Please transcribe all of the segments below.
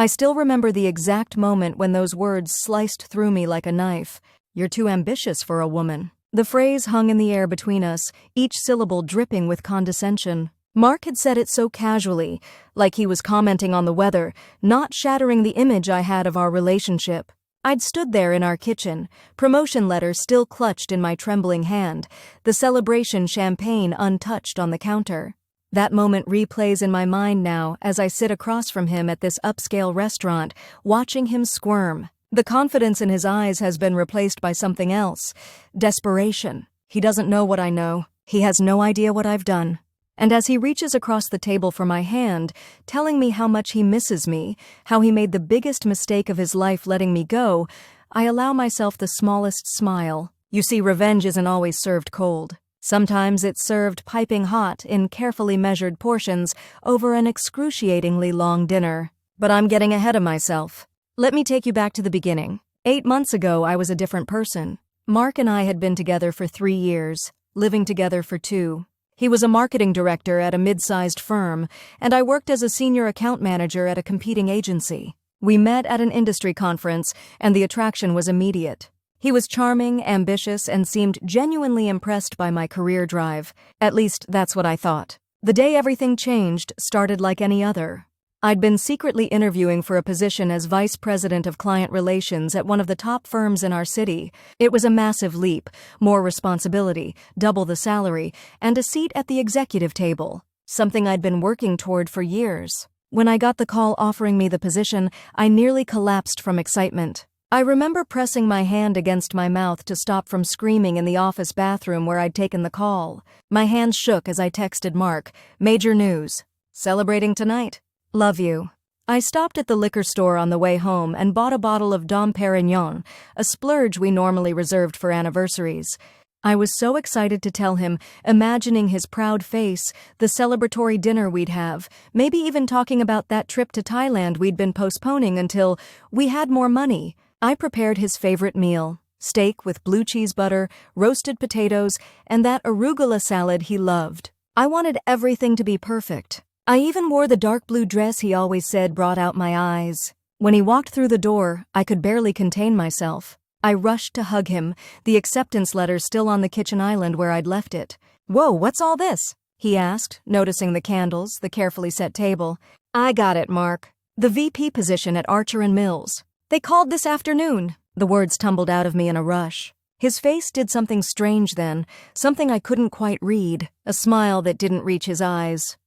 I still remember the exact moment when those words sliced through me like a knife. "You're too ambitious for a woman." The phrase hung in the air between us, each syllable dripping with condescension. Mark had said it so casually, like he was commenting on the weather, not shattering the image I had of our relationship. I'd stood there in our kitchen, promotion letter still clutched in my trembling hand, the celebration champagne untouched on the counter. That moment replays in my mind now as I sit across from him at this upscale restaurant, watching him squirm. The confidence in his eyes has been replaced by something else. Desperation. He doesn't know what I know. He has no idea what I've done. And as he reaches across the table for my hand, telling me how much he misses me, how he made the biggest mistake of his life letting me go, I allow myself the smallest smile. You see, revenge isn't always served cold. Sometimes it's served piping hot in carefully measured portions over an excruciatingly long dinner. But I'm getting ahead of myself. Let me take you back to the beginning. 8 months ago, I was a different person. Mark and I had been together for 3 years, living together for 2. He was a marketing director at a mid-sized firm, and I worked as a senior account manager at a competing agency. We met at an industry conference, and the attraction was immediate. He was charming, ambitious, and seemed genuinely impressed by my career drive. At least, that's what I thought. The day everything changed started like any other. I'd been secretly interviewing for a position as vice president of client relations at one of the top firms in our city. It was a massive leap, more responsibility, double the salary, and a seat at the executive table, something I'd been working toward for years. When I got the call offering me the position, I nearly collapsed from excitement. I remember pressing my hand against my mouth to stop from screaming in the office bathroom where I'd taken the call. My hands shook as I texted Mark, "Major news. Celebrating tonight. Love you." I stopped at the liquor store on the way home and bought a bottle of Dom Perignon, a splurge we normally reserved for anniversaries. I was so excited to tell him, imagining his proud face, the celebratory dinner we'd have, maybe even talking about that trip to Thailand we'd been postponing until we had more money. I prepared his favorite meal, steak with blue cheese butter, roasted potatoes, and that arugula salad he loved. I wanted everything to be perfect. I even wore the dark blue dress he always said brought out my eyes. When he walked through the door, I could barely contain myself. I rushed to hug him, the acceptance letter still on the kitchen island where I'd left it. "Whoa, what's all this?" he asked, noticing the candles, the carefully set table. "I got it, Mark. The VP position at Archer & Mills. They called this afternoon." The words tumbled out of me in a rush. His face did something strange then, something I couldn't quite read, a smile that didn't reach his eyes.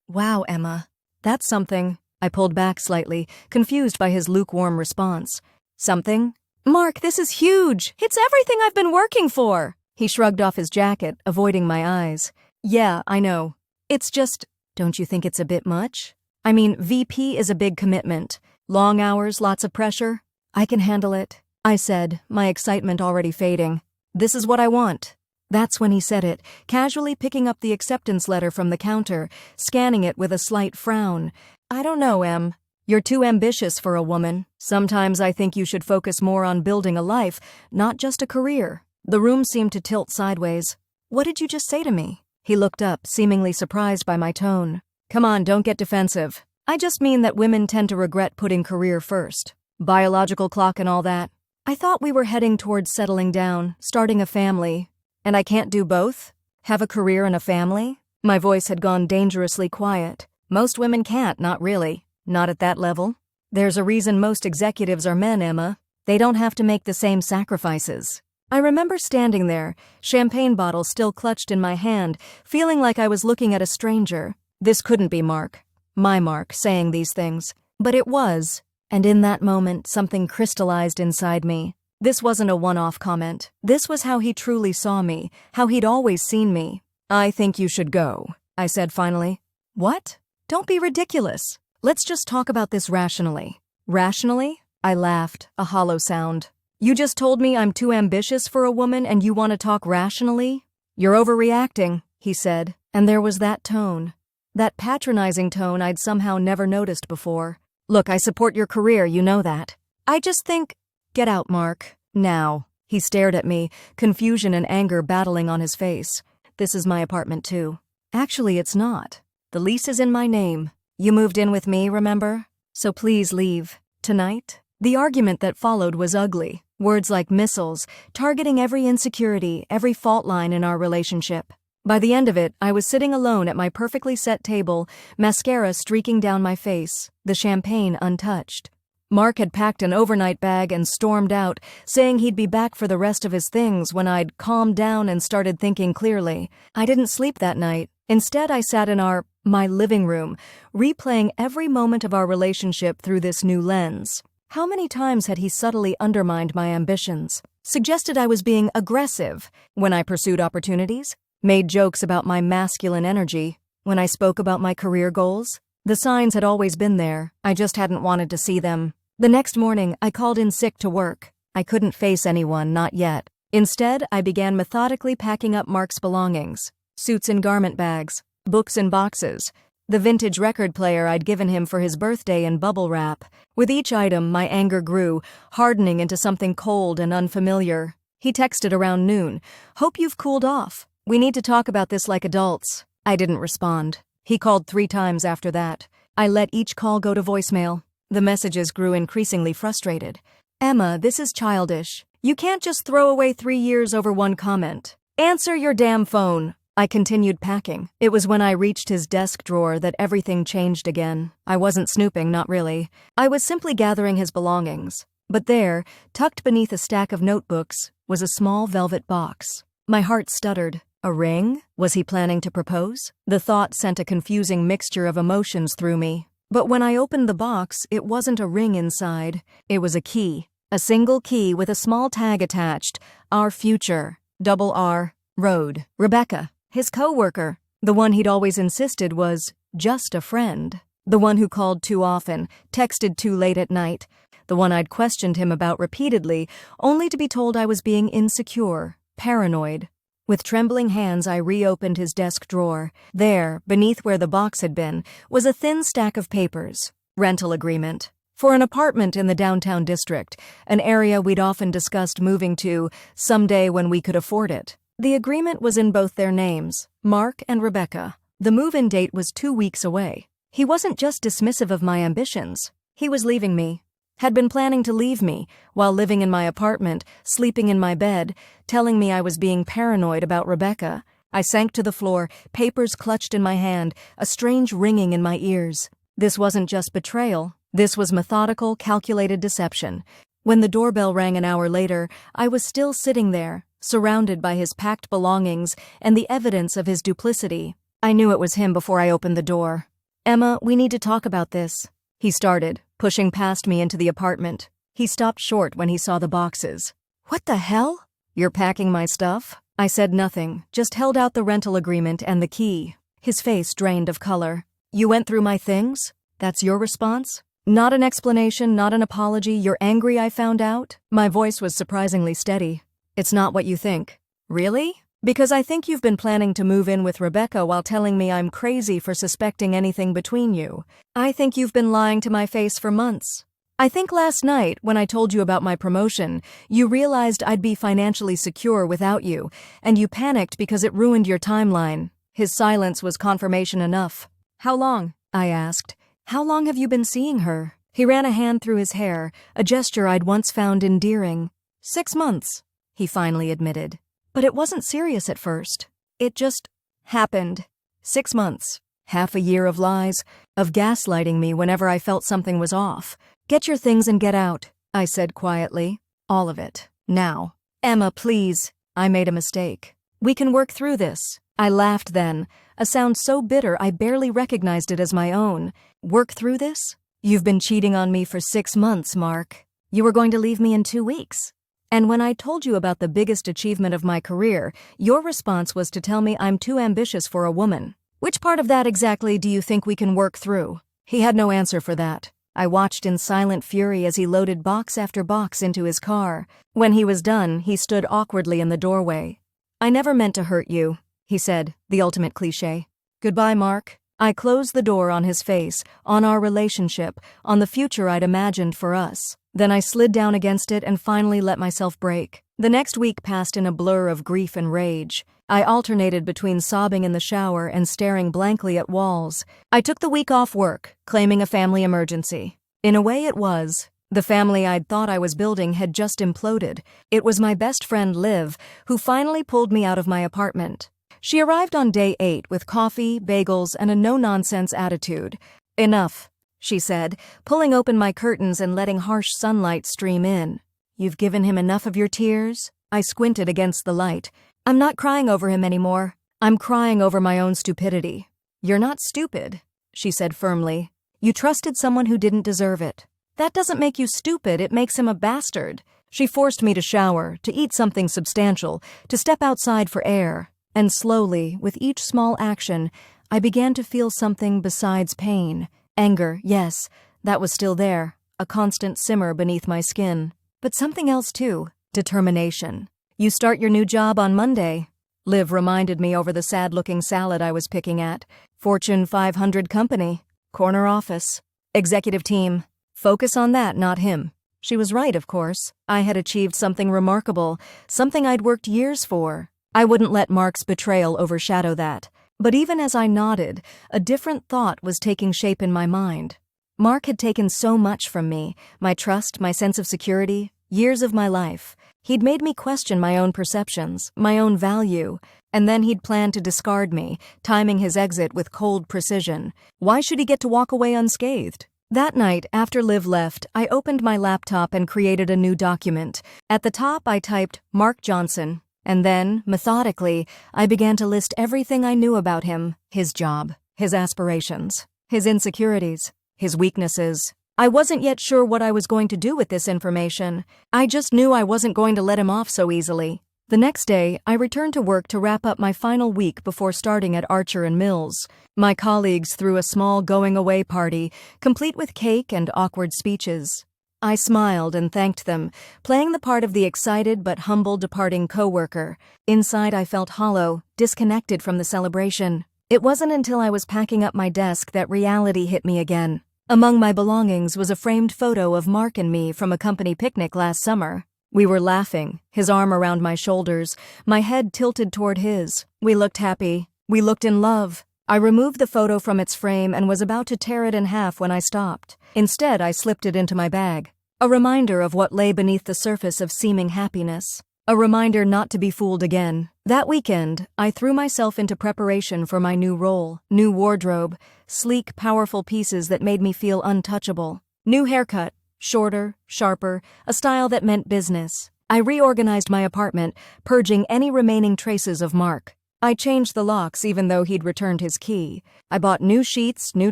Wow, Emma. That's something." I pulled back slightly, confused by his lukewarm response. "Something?" "Mark, this is huge. It's everything I've been working for." He shrugged off his jacket, avoiding my eyes. "Yeah, I know. It's just, don't you think it's a bit much? I mean, VP is a big commitment. Long hours, lots of pressure. I can handle it," I said, my excitement already fading. "This is what I want." That's when he said it, casually picking up the acceptance letter from the counter, scanning it with a slight frown. "I don't know, Em. You're too ambitious for a woman. Sometimes I think you should focus more on building a life, not just a career." The room seemed to tilt sideways. "What did you just say to me?" He looked up, seemingly surprised by my tone. "Come on, don't get defensive. I just mean that women tend to regret putting career first. Biological clock and all that. I thought we were heading towards settling down, starting a family. And I can't do both? Have a career and a family?" My voice had gone dangerously quiet. "Most women can't, not really. Not at that level. There's a reason most executives are men, Emma. They don't have to make the same sacrifices." I remember standing there, champagne bottle still clutched in my hand, feeling like I was looking at a stranger. This couldn't be Mark, my Mark, saying these things. But it was, and in that moment something crystallized inside me. This wasn't a one-off comment. This was how he truly saw me, how he'd always seen me. "I think you should go," I said finally. "What? Don't be ridiculous. Let's just talk about this rationally." "Rationally?" I laughed, a hollow sound. "You just told me I'm too ambitious for a woman and you want to talk rationally?" "You're overreacting," he said, and there was that tone. That patronizing tone I'd somehow never noticed before. "Look, I support your career, you know that. I just think—" "Get out, Mark. Now." He stared at me, confusion and anger battling on his face. "This is my apartment, too." "Actually, it's not. The lease is in my name. You moved in with me, remember?" So please leave. Tonight? The argument that followed was ugly. Words like missiles, targeting every insecurity, every fault line in our relationship. By the end of it, I was sitting alone at my perfectly set table, mascara streaking down my face, the champagne untouched. Mark had packed an overnight bag and stormed out, saying he'd be back for the rest of his things when I'd calmed down and started thinking clearly. I didn't sleep that night. Instead, I sat in my living room, replaying every moment of our relationship through this new lens. How many times had he subtly undermined my ambitions, suggested I was being aggressive when I pursued opportunities, made jokes about my masculine energy when I spoke about my career goals? The signs had always been there, I just hadn't wanted to see them. The next morning, I called in sick to work. I couldn't face anyone, not yet. Instead, I began methodically packing up Mark's belongings. Suits in garment bags, books in boxes, the vintage record player I'd given him for his birthday in bubble wrap. With each item, my anger grew, hardening into something cold and unfamiliar. He texted around noon, "Hope you've cooled off. We need to talk about this like adults." I didn't respond. He called 3 times after that. I let each call go to voicemail. The messages grew increasingly frustrated. "Emma, this is childish. You can't just throw away 3 years over one comment. Answer your damn phone." I continued packing. It was when I reached his desk drawer that everything changed again. I wasn't snooping, not really. I was simply gathering his belongings. But there, tucked beneath a stack of notebooks, was a small velvet box. My heart stuttered. A ring? Was he planning to propose? The thought sent a confusing mixture of emotions through me. But when I opened the box, it wasn't a ring inside. It was a key. A single key with a small tag attached. Our future. R. Road. Rebecca. His co-worker. The one he'd always insisted was just a friend. The one who called too often, texted too late at night. The one I'd questioned him about repeatedly, only to be told I was being insecure, paranoid. With trembling hands, I reopened his desk drawer. There, beneath where the box had been, was a thin stack of papers. Rental agreement. For an apartment in the downtown district, an area we'd often discussed moving to someday when we could afford it. The agreement was in both their names, Mark and Rebecca. The move-in date was 2 weeks away. He wasn't just dismissive of my ambitions. He was leaving me. Had been planning to leave me, while living in my apartment, sleeping in my bed, telling me I was being paranoid about Rebecca. I sank to the floor, papers clutched in my hand, a strange ringing in my ears. This wasn't just betrayal. This was methodical, calculated deception. When the doorbell rang an hour later, I was still sitting there, surrounded by his packed belongings and the evidence of his duplicity. I knew it was him before I opened the door. "Emma, we need to talk about this," he started, pushing past me into the apartment. He stopped short when he saw the boxes. "What the hell? You're packing my stuff?" I said nothing, just held out the rental agreement and the key. His face drained of color. "You went through my things? That's your response? Not an explanation, not an apology, you're angry I found out?" My voice was surprisingly steady. "It's not what you think." "Really? Because I think you've been planning to move in with Rebecca while telling me I'm crazy for suspecting anything between you. I think you've been lying to my face for months. I think last night, when I told you about my promotion, you realized I'd be financially secure without you, and you panicked because it ruined your timeline." His silence was confirmation enough. "How long?" I asked. "How long have you been seeing her?" He ran a hand through his hair, a gesture I'd once found endearing. 6 months, he finally admitted. But it wasn't serious at first. It just happened. 6 months. Half a year of lies, of gaslighting me whenever I felt something was off. "Get your things and get out," I said quietly. "All of it. Now." "Emma, please. I made a mistake. We can work through this." I laughed then, a sound so bitter I barely recognized it as my own. "Work through this? You've been cheating on me for 6 months, Mark. You were going to leave me in 2 weeks. And when I told you about the biggest achievement of my career, your response was to tell me I'm too ambitious for a woman. Which part of that exactly do you think we can work through?" He had no answer for that. I watched in silent fury as he loaded box after box into his car. When he was done, he stood awkwardly in the doorway. "I never meant to hurt you," he said, the ultimate cliché. "Goodbye, Mark." I closed the door on his face, on our relationship, on the future I'd imagined for us. Then I slid down against it and finally let myself break. The next week passed in a blur of grief and rage. I alternated between sobbing in the shower and staring blankly at walls. I took the week off work, claiming a family emergency. In a way it was. The family I'd thought I was building had just imploded. It was my best friend Liv who finally pulled me out of my apartment. She arrived on day 8 with coffee, bagels, and a no-nonsense attitude. "Enough," she said, pulling open my curtains and letting harsh sunlight stream in. "You've given him enough of your tears?" I squinted against the light. "I'm not crying over him anymore. I'm crying over my own stupidity." "You're not stupid," she said firmly. "You trusted someone who didn't deserve it. That doesn't make you stupid, it makes him a bastard." She forced me to shower, to eat something substantial, to step outside for air. And slowly, with each small action, I began to feel something besides pain. Anger, yes, that was still there, a constant simmer beneath my skin. But something else too, determination. "You start your new job on Monday," Liv reminded me over the sad-looking salad I was picking at. "Fortune 500 company, corner office, executive team. Focus on that, not him." She was right, of course. I had achieved something remarkable, something I'd worked years for. I wouldn't let Mark's betrayal overshadow that. But even as I nodded, a different thought was taking shape in my mind. Mark had taken so much from me, my trust, my sense of security, years of my life. He'd made me question my own perceptions, my own value, and then he'd planned to discard me, timing his exit with cold precision. Why should he get to walk away unscathed? That night, after Liv left, I opened my laptop and created a new document. At the top, I typed Mark Johnson. And then, methodically, I began to list everything I knew about him, his job, his aspirations, his insecurities, his weaknesses. I wasn't yet sure what I was going to do with this information. I just knew I wasn't going to let him off so easily. The next day, I returned to work to wrap up my final week before starting at Archer & Mills. My colleagues threw a small going-away party, complete with cake and awkward speeches. I smiled and thanked them, playing the part of the excited but humble departing coworker. Inside, I felt hollow, disconnected from the celebration. It wasn't until I was packing up my desk that reality hit me again. Among my belongings was a framed photo of Mark and me from a company picnic last summer. We were laughing, his arm around my shoulders, my head tilted toward his. We looked happy. We looked in love. I removed the photo from its frame and was about to tear it in half when I stopped. Instead, I slipped it into my bag. A reminder of what lay beneath the surface of seeming happiness. A reminder not to be fooled again. That weekend, I threw myself into preparation for my new role, new wardrobe, sleek, powerful pieces that made me feel untouchable. New haircut, shorter, sharper, a style that meant business. I reorganized my apartment, purging any remaining traces of Mark. I changed the locks even though he'd returned his key. I bought new sheets, new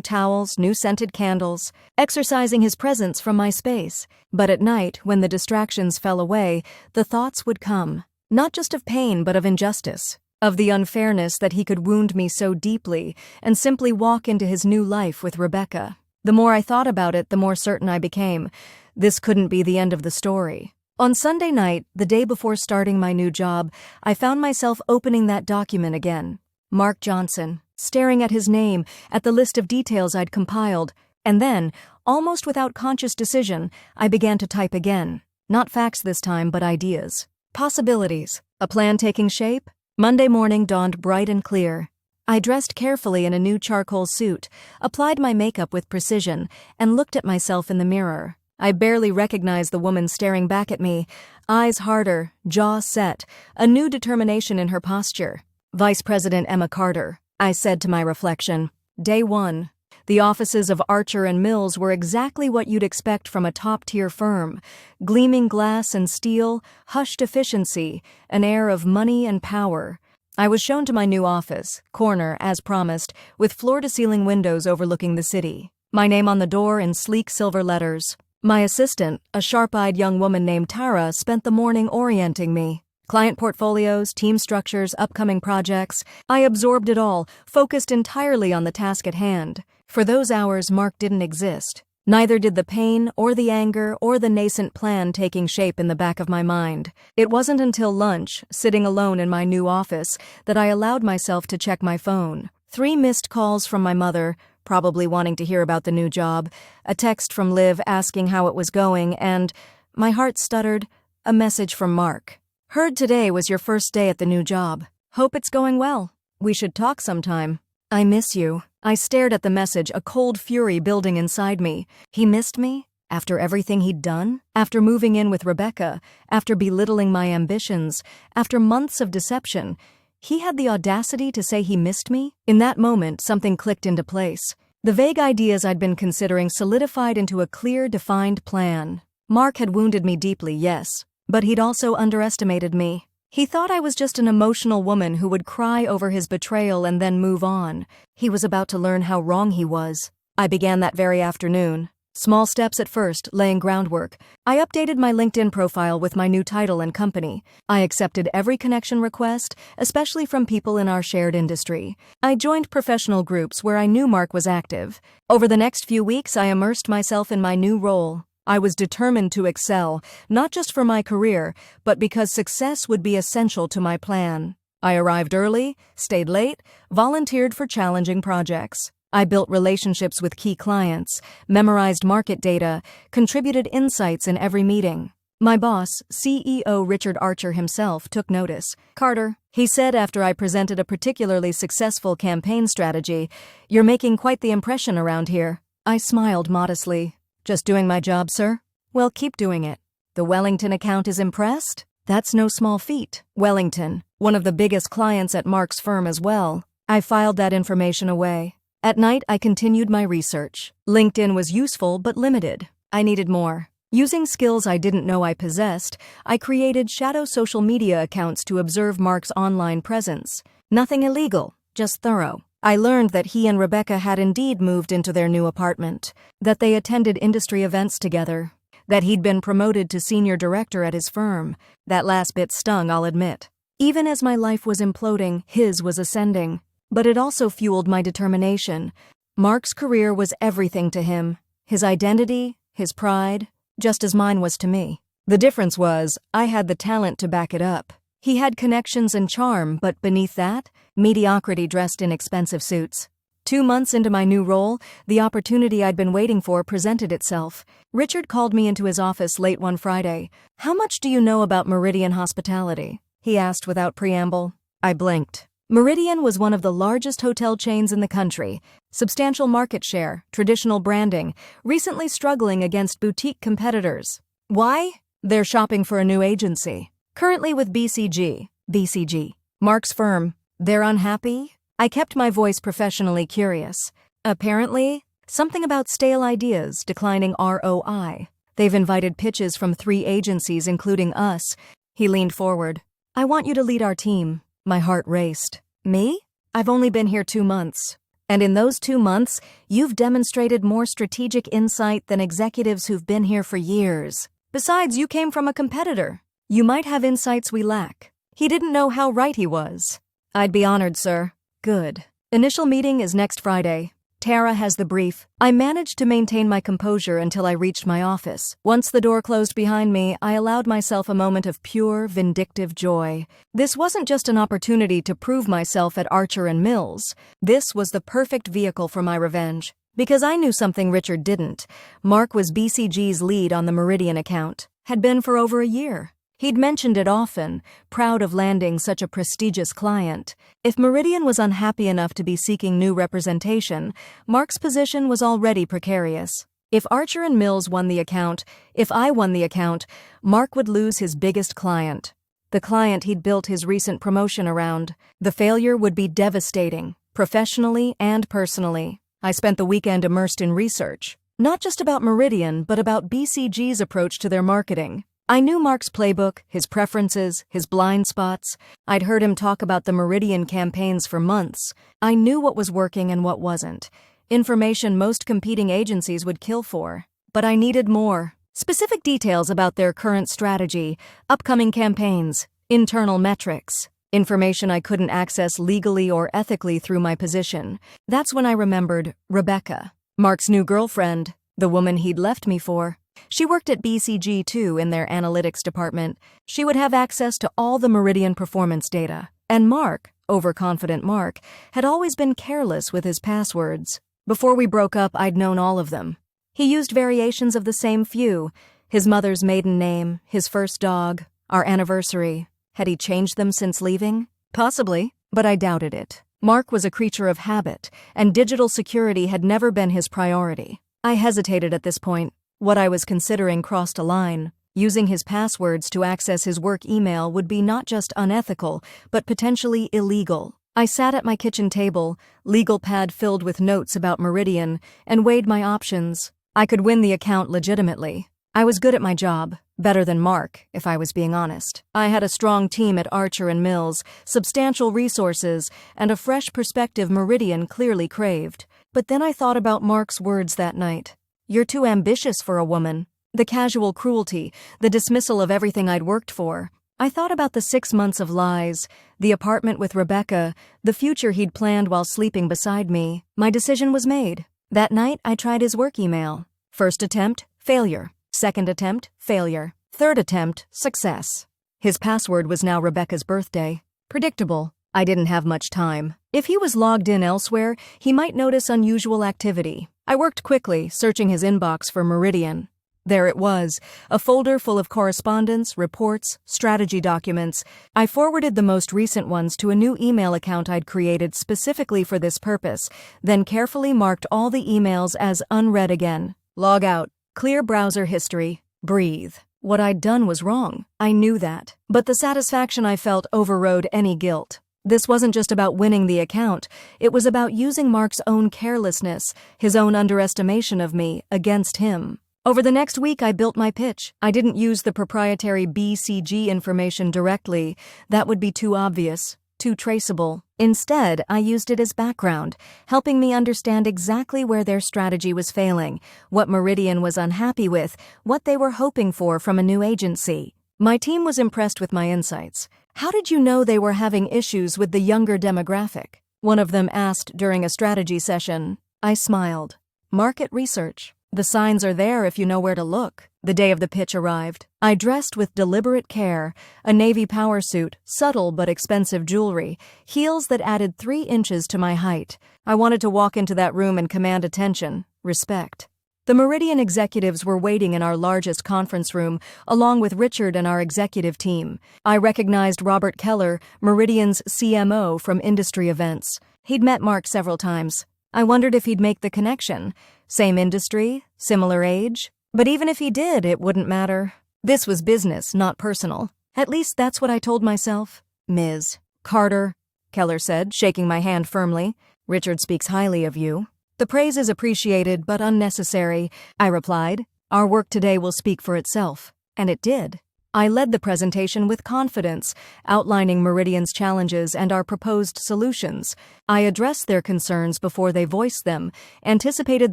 towels, new scented candles, exorcising his presence from my space. But at night, when the distractions fell away, the thoughts would come. Not just of pain, but of injustice. Of the unfairness that he could wound me so deeply and simply walk into his new life with Rebecca. The more I thought about it, the more certain I became. This couldn't be the end of the story. On Sunday night, the day before starting my new job, I found myself opening that document again. Mark Johnson, staring at his name, at the list of details I'd compiled, and then, almost without conscious decision, I began to type again. Not facts this time, but ideas. Possibilities. A plan taking shape? Monday morning dawned bright and clear. I dressed carefully in a new charcoal suit, applied my makeup with precision, and looked at myself in the mirror. I barely recognized the woman staring back at me, eyes harder, jaw set, a new determination in her posture. Vice President Emma Carter, I said to my reflection. Day 1. The offices of Archer & Mills were exactly what you'd expect from a top-tier firm. Gleaming glass and steel, hushed efficiency, an air of money and power. I was shown to my new office, corner, as promised, with floor-to-ceiling windows overlooking the city. My name on the door in sleek silver letters. My assistant, a sharp-eyed young woman named Tara, spent the morning orienting me. Client portfolios, team structures, upcoming projects. I absorbed it all, focused entirely on the task at hand. For those hours, Mark didn't exist. Neither did the pain, or the anger, or the nascent plan taking shape in the back of my mind. It wasn't until lunch, sitting alone in my new office, that I allowed myself to check my phone. 3 missed calls from my mother, probably wanting to hear about the new job, a text from Liv asking how it was going, and, my heart stuttered, a message from Mark. Heard today was your first day at the new job. Hope it's going well. We should talk sometime. I miss you. I stared at the message, a cold fury building inside me. He missed me? After everything he'd done? After moving in with Rebecca? After belittling my ambitions? After months of deception? He had the audacity to say he missed me? In that moment, something clicked into place. The vague ideas I'd been considering solidified into a clear, defined plan. Mark had wounded me deeply, yes, but he'd also underestimated me. He thought I was just an emotional woman who would cry over his betrayal and then move on. He was about to learn how wrong he was. I began that very afternoon. Small steps at first, laying groundwork. I updated my LinkedIn profile with my new title and company. I accepted every connection request, especially from people in our shared industry. I joined professional groups where I knew Mark was active. Over the next few weeks, I immersed myself in my new role. I was determined to excel, not just for my career, but because success would be essential to my plan. I arrived early, stayed late, volunteered for challenging projects. I built relationships with key clients, memorized market data, contributed insights in every meeting. My boss, CEO Richard Archer himself, took notice. "Carter," he said after I presented a particularly successful campaign strategy, "you're making quite the impression around here." I smiled modestly. "Just doing my job, sir?" "Well, keep doing it." "The Wellington account is impressed?" "That's no small feat." Wellington, one of the biggest clients at Mark's firm as well. I filed that information away. At night, I continued my research. LinkedIn was useful but limited. I needed more. Using skills I didn't know I possessed, I created shadow social media accounts to observe Mark's online presence. Nothing illegal, just thorough. I learned that he and Rebecca had indeed moved into their new apartment, that they attended industry events together, that he'd been promoted to senior director at his firm. That last bit stung, I'll admit. Even as my life was imploding, his was ascending. But it also fueled my determination. Mark's career was everything to him. His identity, his pride, just as mine was to me. The difference was, I had the talent to back it up. He had connections and charm, but beneath that, mediocrity dressed in expensive suits. 2 months into my new role, the opportunity I'd been waiting for presented itself. Richard called me into his office late one Friday. "How much do you know about Meridian Hospitality?" he asked without preamble. I blinked. Meridian was one of the largest hotel chains in the country. Substantial market share, traditional branding, recently struggling against boutique competitors. Why? They're shopping for a new agency. Currently with BCG, Mark's firm. They're unhappy? I kept my voice professionally curious. Apparently, something about stale ideas, declining ROI. They've invited pitches from 3 agencies, including us. He leaned forward. "I want you to lead our team." My heart raced. "Me? I've only been here 2 months. And in those 2 months, you've demonstrated more strategic insight than executives who've been here for years. Besides, you came from a competitor. You might have insights we lack." He didn't know how right he was. "I'd be honored, sir." "Good. Initial meeting is next Friday. Tara has the brief." I managed to maintain my composure until I reached my office. Once the door closed behind me, I allowed myself a moment of pure, vindictive joy. This wasn't just an opportunity to prove myself at Archer and Mills. This was the perfect vehicle for my revenge. Because I knew something Richard didn't. Mark was BCG's lead on the Meridian account. Had been for over a year. He'd mentioned it often, proud of landing such a prestigious client. If Meridian was unhappy enough to be seeking new representation, Mark's position was already precarious. If Archer and Mills won the account, if I won the account, Mark would lose his biggest client. The client he'd built his recent promotion around. The failure would be devastating, professionally and personally. I spent the weekend immersed in research. Not just about Meridian, but about BCG's approach to their marketing. I knew Mark's playbook, his preferences, his blind spots. I'd heard him talk about the Meridian campaigns for months. I knew what was working and what wasn't. Information most competing agencies would kill for. But I needed more. Specific details about their current strategy, upcoming campaigns, internal metrics. Information I couldn't access legally or ethically through my position. That's when I remembered Rebecca, Mark's new girlfriend, the woman he'd left me for. She worked at BCG too in their analytics department. She would have access to all the Meridian performance data. And Mark, overconfident Mark, had always been careless with his passwords. Before we broke up, I'd known all of them. He used variations of the same few. His mother's maiden name, his first dog, our anniversary. Had he changed them since leaving? Possibly, but I doubted it. Mark was a creature of habit, and digital security had never been his priority. I hesitated at this point. What I was considering crossed a line. Using his passwords to access his work email would be not just unethical, but potentially illegal. I sat at my kitchen table, legal pad filled with notes about Meridian, and weighed my options. I could win the account legitimately. I was good at my job, better than Mark, if I was being honest. I had a strong team at Archer & Mills, substantial resources, and a fresh perspective Meridian clearly craved. But then I thought about Mark's words that night. "You're too ambitious for a woman." The casual cruelty, the dismissal of everything I'd worked for. I thought about the 6 months of lies, the apartment with Rebecca, the future he'd planned while sleeping beside me. My decision was made. That night, I tried his work email. First attempt, failure. Second attempt, failure. Third attempt, success. His password was now Rebecca's birthday. Predictable. I didn't have much time. If he was logged in elsewhere, he might notice unusual activity. I worked quickly, searching his inbox for Meridian. There it was, a folder full of correspondence, reports, strategy documents. I forwarded the most recent ones to a new email account I'd created specifically for this purpose, then carefully marked all the emails as unread again. Log out. Clear browser history. Breathe. What I'd done was wrong. I knew that. But the satisfaction I felt overrode any guilt. This wasn't just about winning the account. It was about using Mark's own carelessness, his own underestimation of me, against him. Over the next week, I built my pitch. I didn't use the proprietary BCG information directly. That would be too obvious, too traceable. Instead, I used it as background, helping me understand exactly where their strategy was failing, what Meridian was unhappy with, what they were hoping for from a new agency. My team was impressed with my insights. "How did you know they were having issues with the younger demographic?" one of them asked during a strategy session. I smiled. "Market research. The signs are there if you know where to look." The day of the pitch arrived. I dressed with deliberate care, a navy power suit, subtle but expensive jewelry, heels that added 3 inches to my height. I wanted to walk into that room and command attention, respect. The Meridian executives were waiting in our largest conference room, along with Richard and our executive team. I recognized Robert Keller, Meridian's CMO, from industry events. He'd met Mark several times. I wondered if he'd make the connection. Same industry, similar age. But even if he did, it wouldn't matter. This was business, not personal. At least that's what I told myself. "Ms. Carter," Keller said, shaking my hand firmly. "Richard speaks highly of you." "The praise is appreciated, but unnecessary," I replied. "Our work today will speak for itself." And it did. I led the presentation with confidence, outlining Meridian's challenges and our proposed solutions. I addressed their concerns before they voiced them, anticipated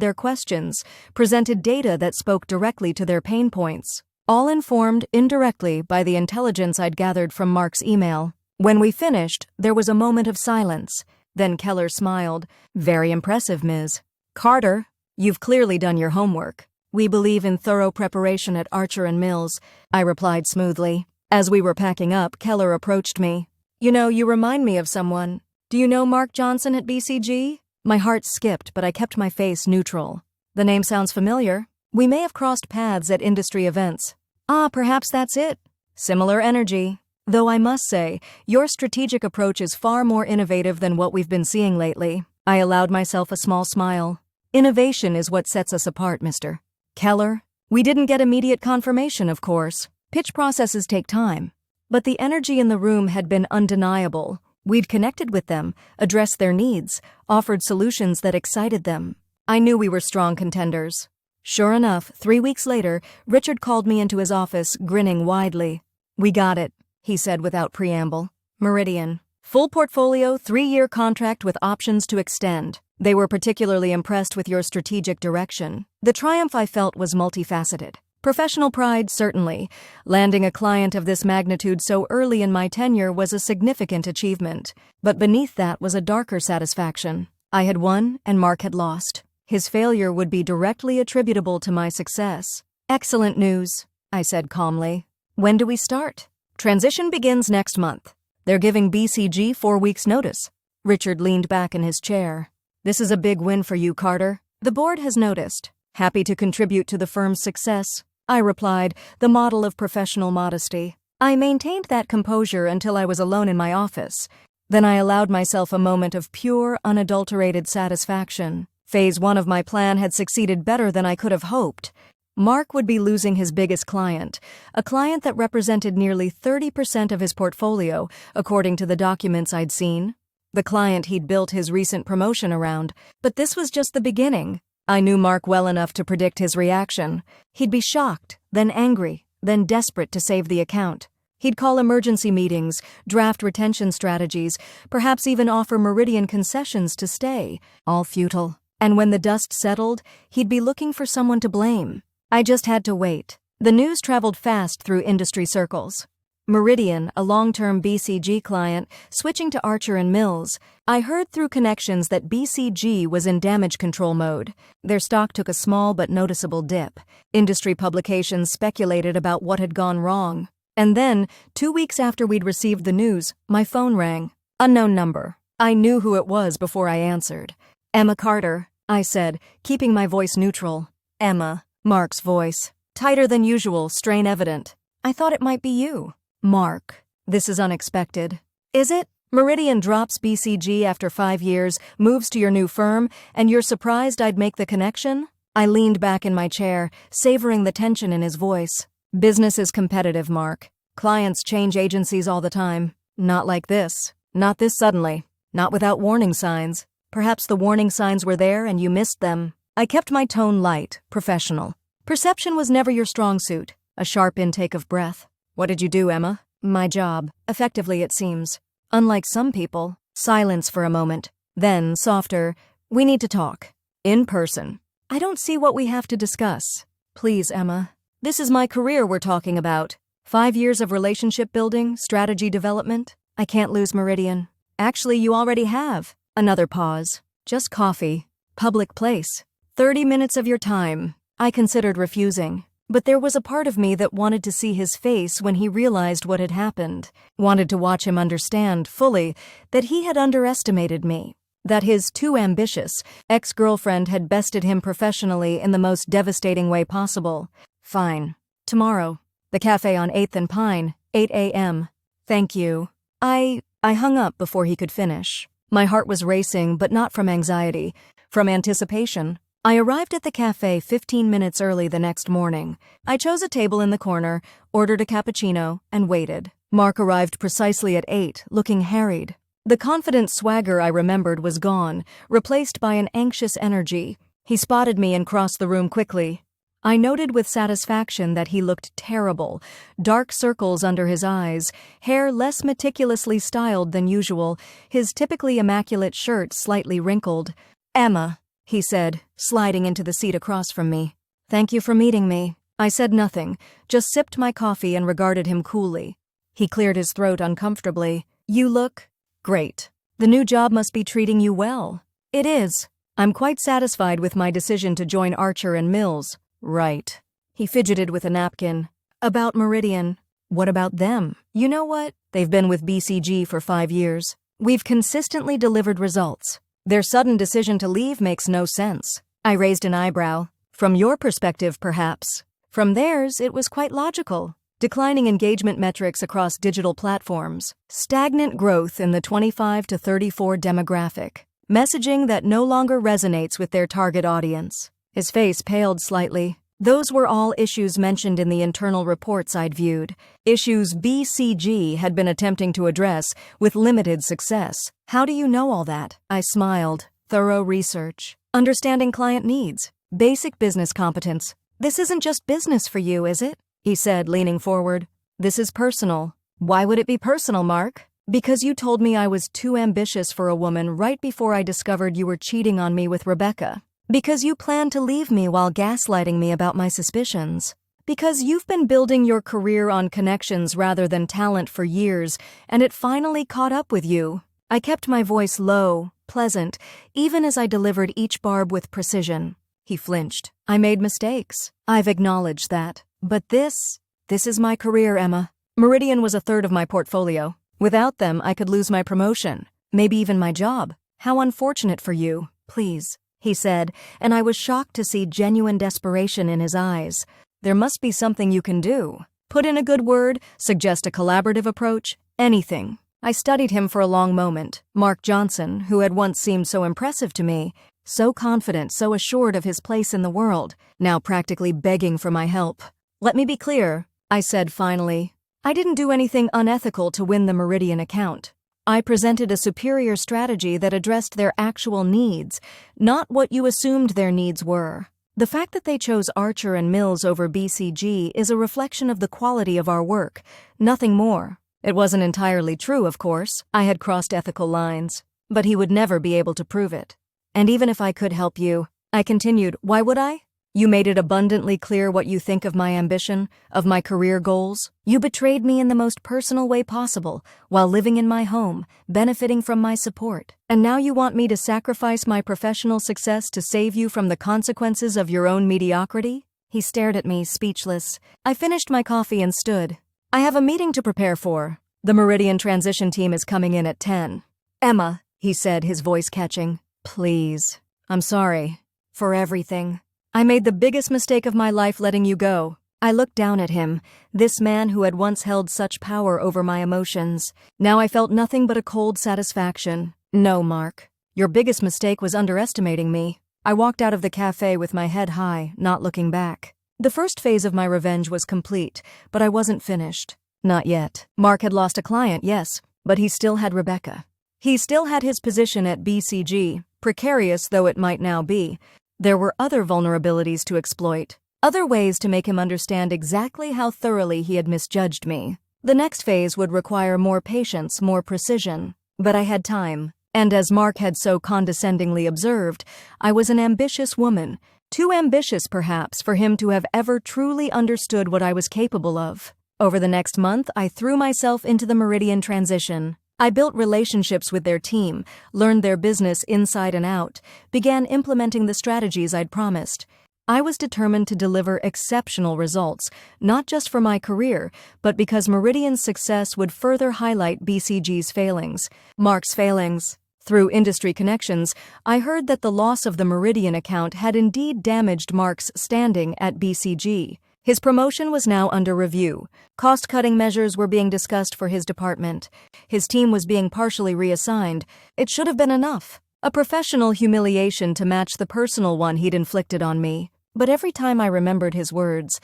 their questions, presented data that spoke directly to their pain points, all informed indirectly by the intelligence I'd gathered from Mark's email. When we finished, there was a moment of silence. Then Keller smiled. "Very impressive, Ms. Carter. You've clearly done your homework. We believe in thorough preparation at Archer & Mills," I replied smoothly. As we were packing up, Keller approached me. "You know, you remind me of someone. Do you know Mark Johnson at BCG?" My heart skipped, but I kept my face neutral. "The name sounds familiar. We may have crossed paths at industry events." "Ah, perhaps that's it. Similar energy. Though I must say, your strategic approach is far more innovative than what we've been seeing lately." I allowed myself a small smile. "Innovation is what sets us apart, Mr. Keller." We didn't get immediate confirmation, of course. Pitch processes take time. But the energy in the room had been undeniable. We'd connected with them, addressed their needs, offered solutions that excited them. I knew we were strong contenders. Sure enough, 3 weeks later, Richard called me into his office, grinning widely. "We got it," he said without preamble. "Meridian. Full portfolio, 3-year contract with options to extend. They were particularly impressed with your strategic direction." The triumph I felt was multifaceted. Professional pride, certainly. Landing a client of this magnitude so early in my tenure was a significant achievement. But beneath that was a darker satisfaction. I had won, and Mark had lost. His failure would be directly attributable to my success. "Excellent news," I said calmly. "When do we start?" "Transition begins next month. They're giving BCG 4 weeks' notice." Richard leaned back in his chair. "This is a big win for you, Carter. The board has noticed. Happy to contribute to the firm's success," I replied, the model of professional modesty. I maintained that composure until I was alone in my office. Then I allowed myself a moment of pure, unadulterated satisfaction. Phase 1 of my plan had succeeded better than I could have hoped. Mark would be losing his biggest client, a client that represented nearly 30% of his portfolio, according to the documents I'd seen. The client he'd built his recent promotion around. But this was just the beginning. I knew Mark well enough to predict his reaction. He'd be shocked, then angry, then desperate to save the account. He'd call emergency meetings, draft retention strategies, perhaps even offer Meridian concessions to stay, all futile. And when the dust settled, he'd be looking for someone to blame. I just had to wait. The news traveled fast through industry circles. Meridian, a long-term BCG client, switching to Archer & Mills. I heard through connections that BCG was in damage control mode. Their stock took a small but noticeable dip. Industry publications speculated about what had gone wrong. And then, 2 weeks after we'd received the news, my phone rang. Unknown number. I knew who it was before I answered. Emma Carter, I said, keeping my voice neutral. Emma, Mark's voice. Tighter than usual, strain evident. I thought it might be you. Mark, this is unexpected. Is it? Meridian drops BCG after 5 years, moves to your new firm, and you're surprised I'd make the connection? I leaned back in my chair, savoring the tension in his voice. Business is competitive, Mark. Clients change agencies all the time. Not like this. Not this suddenly. Not without warning signs. Perhaps the warning signs were there and you missed them. I kept my tone light, professional. Perception was never your strong suit. A sharp intake of breath. What did you do, Emma? My job. Effectively, it seems. Unlike some people. Silence for a moment. Then, softer. We need to talk. In person. I don't see what we have to discuss. Please, Emma. This is my career we're talking about. 5 years of relationship building, strategy development. I can't lose Meridian. Actually, you already have. Another pause. Just coffee. Public place. 30 minutes of your time. I considered refusing. But there was a part of me that wanted to see his face when he realized what had happened. Wanted to watch him understand, fully, that he had underestimated me. That his too ambitious ex-girlfriend had bested him professionally in the most devastating way possible. Fine. Tomorrow. The cafe on 8th and Pine, 8 a.m. Thank you. I hung up before he could finish. My heart was racing, but not from anxiety, from anticipation. I arrived at the cafe 15 minutes early the next morning. I chose a table in the corner, ordered a cappuccino, and waited. Mark arrived precisely at 8, looking harried. The confident swagger I remembered was gone, replaced by an anxious energy. He spotted me and crossed the room quickly. I noted with satisfaction that he looked terrible, dark circles under his eyes, hair less meticulously styled than usual, his typically immaculate shirt slightly wrinkled. Emma, he said, sliding into the seat across from me. Thank you for meeting me. I said nothing, just sipped my coffee and regarded him coolly. He cleared his throat uncomfortably. You look great. The new job must be treating you well. It is. I'm quite satisfied with my decision to join Archer & Mills. Right. He fidgeted with a napkin. About Meridian. What about them? You know what? They've been with BCG for 5 years. We've consistently delivered results. Their sudden decision to leave makes no sense. I raised an eyebrow. From your perspective, perhaps. From theirs, it was quite logical. Declining engagement metrics across digital platforms. Stagnant growth in the 25 to 34 demographic. Messaging that no longer resonates with their target audience. His face paled slightly. Those were all issues mentioned in the internal reports I'd viewed. Issues BCG had been attempting to address with limited success. How do you know all that? I smiled. Thorough research. Understanding client needs. Basic business competence. This isn't just business for you, is it? He said, leaning forward. This is personal. Why would it be personal, Mark? Because you told me I was too ambitious for a woman right before I discovered you were cheating on me with Rebecca. Because you planned to leave me while gaslighting me about my suspicions. Because you've been building your career on connections rather than talent for years, and it finally caught up with you. I kept my voice low, pleasant, even as I delivered each barb with precision. He flinched. I made mistakes. I've acknowledged that. But this is my career, Emma. Meridian was a third of my portfolio. Without them, I could lose my promotion, maybe even my job. How unfortunate for you, please. He said, and I was shocked to see genuine desperation in his eyes. There must be something you can do. Put in a good word, suggest a collaborative approach, anything. I studied him for a long moment. Mark Johnson, who had once seemed so impressive to me, so confident, so assured of his place in the world, now practically begging for my help. "Let me be clear," I said finally. "I didn't do anything unethical to win the Meridian account. I presented a superior strategy that addressed their actual needs, not what you assumed their needs were. The fact that they chose Archer and Mills over BCG is a reflection of the quality of our work, nothing more." It wasn't entirely true, of course. I had crossed ethical lines, but he would never be able to prove it. "And even if I could help you," I continued, "why would I? You made it abundantly clear what you think of my ambition, of my career goals. You betrayed me in the most personal way possible, while living in my home, benefiting from my support. And now you want me to sacrifice my professional success to save you from the consequences of your own mediocrity?" He stared at me, speechless. I finished my coffee and stood. "I have a meeting to prepare for. The Meridian transition team is coming in at 10. "Emma," he said, his voice catching, "please. I'm sorry. For everything. I made the biggest mistake of my life letting you go." I looked down at him, this man who had once held such power over my emotions. Now I felt nothing but a cold satisfaction. "No, Mark. Your biggest mistake was underestimating me." I walked out of the cafe with my head high, not looking back. The first phase of my revenge was complete, but I wasn't finished. Not yet. Mark had lost a client, yes, but he still had Rebecca. He still had his position at BCG, precarious though it might now be. There were other vulnerabilities to exploit, other ways to make him understand exactly how thoroughly he had misjudged me. The next phase would require more patience, more precision. But I had time, and as Mark had so condescendingly observed, I was an ambitious woman. Too ambitious, perhaps, for him to have ever truly understood what I was capable of. Over the next month, I threw myself into the Meridian transition. I built relationships with their team, learned their business inside and out, began implementing the strategies I'd promised. I was determined to deliver exceptional results, not just for my career, but because Meridian's success would further highlight BCG's failings. Mark's failings. Through industry connections, I heard that the loss of the Meridian account had indeed damaged Mark's standing at BCG. His promotion was now under review. Cost-cutting measures were being discussed for his department. His team was being partially reassigned. It should have been enough. A professional humiliation to match the personal one he'd inflicted on me. But every time I remembered his words,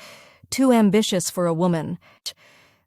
"too ambitious for a woman,"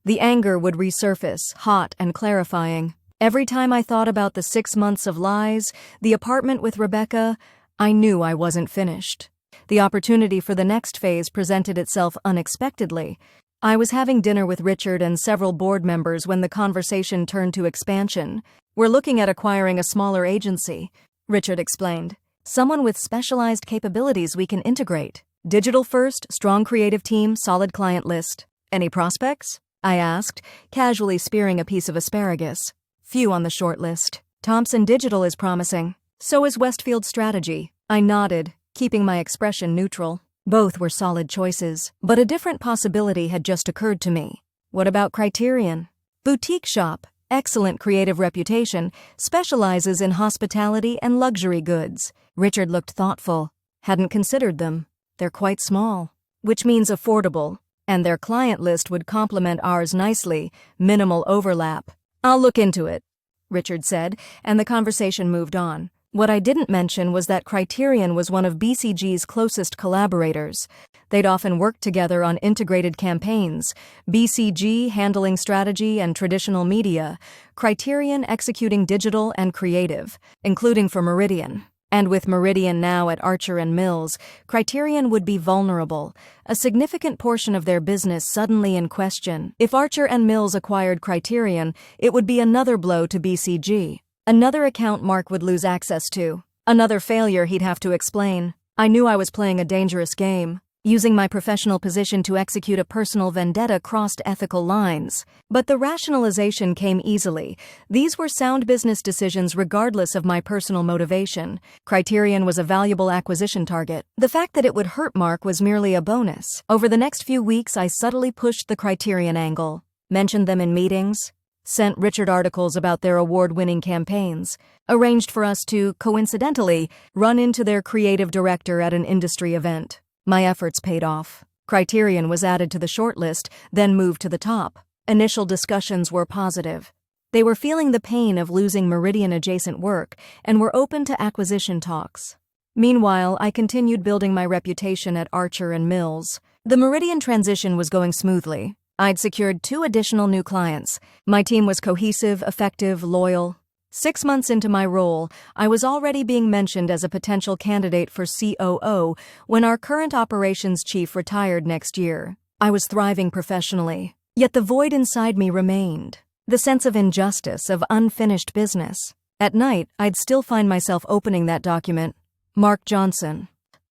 the anger would resurface, hot and clarifying. Every time I thought about the 6 months of lies, the apartment with Rebecca, I knew I wasn't finished. The opportunity for the next phase presented itself unexpectedly. I was having dinner with Richard and several board members when the conversation turned to expansion. "We're looking at acquiring a smaller agency," Richard explained. "Someone with specialized capabilities we can integrate. Digital first, strong creative team, solid client list. Any prospects?" I asked, casually spearing a piece of asparagus. "Few on the short list. Thompson Digital is promising. So is Westfield Strategy." I nodded, keeping my expression neutral. Both were solid choices, but a different possibility had just occurred to me. What about Criterion? Boutique shop, excellent creative reputation, specializes in hospitality and luxury goods. Richard looked thoughtful. Hadn't considered them. They're quite small, which means affordable, and their client list would complement ours nicely, minimal overlap. "I'll look into it," Richard said, and the conversation moved on. What I didn't mention was that Criterion was one of BCG's closest collaborators. They'd often worked together on integrated campaigns, BCG handling strategy and traditional media, Criterion executing digital and creative, including for Meridian. And with Meridian now at Archer and Mills, Criterion would be vulnerable, a significant portion of their business suddenly in question. If Archer and Mills acquired Criterion, it would be another blow to BCG. Another account Mark would lose access to. Another failure he'd have to explain. I knew I was playing a dangerous game. Using my professional position to execute a personal vendetta crossed ethical lines. But the rationalization came easily. These were sound business decisions regardless of my personal motivation. Criterion was a valuable acquisition target. The fact that it would hurt Mark was merely a bonus. Over the next few weeks, I subtly pushed the Criterion angle. Mentioned them in meetings. Sent Richard articles about their award-winning campaigns. Arranged for us to, coincidentally, run into their creative director at an industry event. My efforts paid off. Criterion was added to the shortlist, then moved to the top. Initial discussions were positive. They were feeling the pain of losing Meridian-adjacent work and were open to acquisition talks. Meanwhile, I continued building my reputation at Archer & Mills. The Meridian transition was going smoothly. I'd secured 2 additional new clients. My team was cohesive, effective, loyal. 6 months into my role, I was already being mentioned as a potential candidate for COO when our current operations chief retired next year. I was thriving professionally, yet the void inside me remained. The sense of injustice, of unfinished business. At night, I'd still find myself opening that document, Mark Johnson,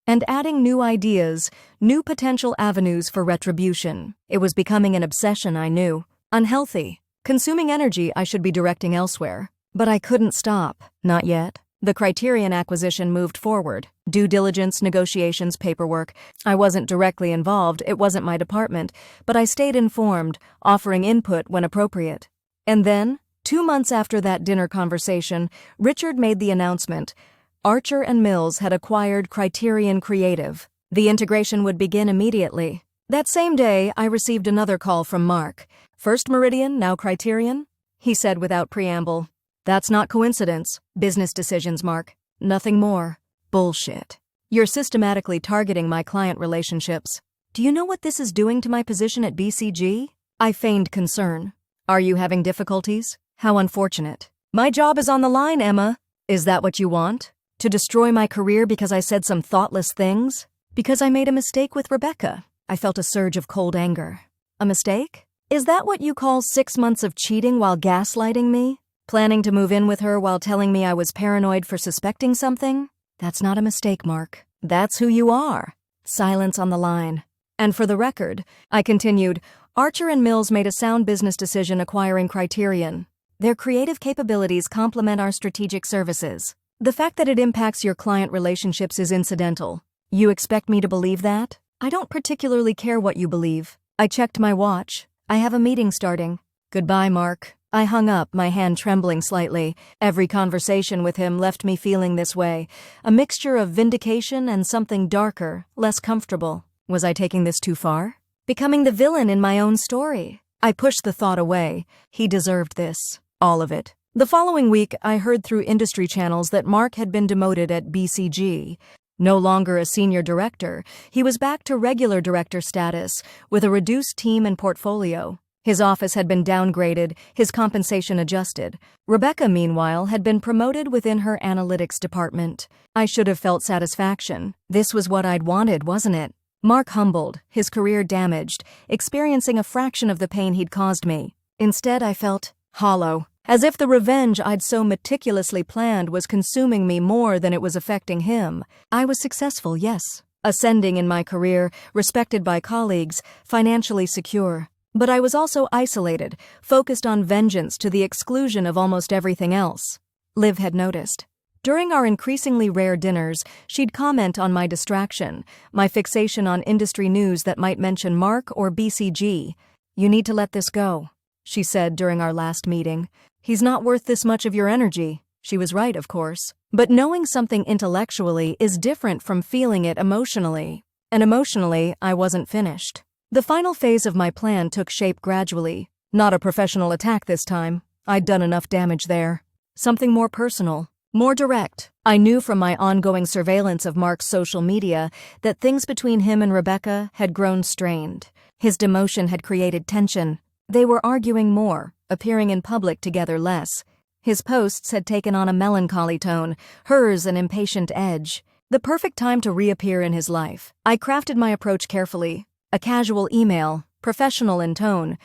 and adding new ideas, new potential avenues for retribution. It was becoming an obsession, I knew. Unhealthy, consuming energy I should be directing elsewhere. But I couldn't stop. Not yet. The Criterion acquisition moved forward. Due diligence, negotiations, paperwork. I wasn't directly involved, it wasn't my department, but I stayed informed, offering input when appropriate. And then, 2 months after that dinner conversation, Richard made the announcement. Archer & Mills had acquired Criterion Creative. The integration would begin immediately. That same day, I received another call from Mark. First Meridian, now Criterion? He said without preamble. That's not coincidence. Business decisions, Mark. Nothing more. Bullshit. You're systematically targeting my client relationships. Do you know what this is doing to my position at BCG? I feigned concern. Are you having difficulties? How unfortunate. My job is on the line, Emma. Is that what you want? To destroy my career because I said some thoughtless things? Because I made a mistake with Rebecca? I felt a surge of cold anger. A mistake? Is that what you call 6 months of cheating while gaslighting me? Planning to move in with her while telling me I was paranoid for suspecting something? That's not a mistake, Mark. That's who you are. Silence on the line. And for the record, I continued, Archer & Mills made a sound business decision acquiring Criterion. Their creative capabilities complement our strategic services. The fact that it impacts your client relationships is incidental. You expect me to believe that? I don't particularly care what you believe. I checked my watch. I have a meeting starting. Goodbye, Mark. I hung up, my hand trembling slightly. Every conversation with him left me feeling this way, a mixture of vindication and something darker, less comfortable. Was I taking this too far? Becoming the villain in my own story? I pushed the thought away. He deserved this. All of it. The following week, I heard through industry channels that Mark had been demoted at BCG. No longer a senior director, he was back to regular director status, with a reduced team and portfolio. His office had been downgraded, his compensation adjusted. Rebecca, meanwhile, had been promoted within her analytics department. I should have felt satisfaction. This was what I'd wanted, wasn't it? Mark humbled, his career damaged, experiencing a fraction of the pain he'd caused me. Instead, I felt hollow, as if the revenge I'd so meticulously planned was consuming me more than it was affecting him. I was successful, yes. Ascending in my career, respected by colleagues, financially secure. But I was also isolated, focused on vengeance to the exclusion of almost everything else. Liv had noticed. During our increasingly rare dinners, she'd comment on my distraction, my fixation on industry news that might mention Mark or BCG. You need to let this go, she said during our last meeting. He's not worth this much of your energy. She was right, of course. But knowing something intellectually is different from feeling it emotionally. And emotionally, I wasn't finished. The final phase of my plan took shape gradually. Not a professional attack this time. I'd done enough damage there. Something more personal, more direct. I knew from my ongoing surveillance of Mark's social media that things between him and Rebecca had grown strained. His demotion had created tension. They were arguing more, appearing in public together less. His posts had taken on a melancholy tone, hers an impatient edge. The perfect time to reappear in his life. I crafted my approach carefully. A casual email, professional in tone.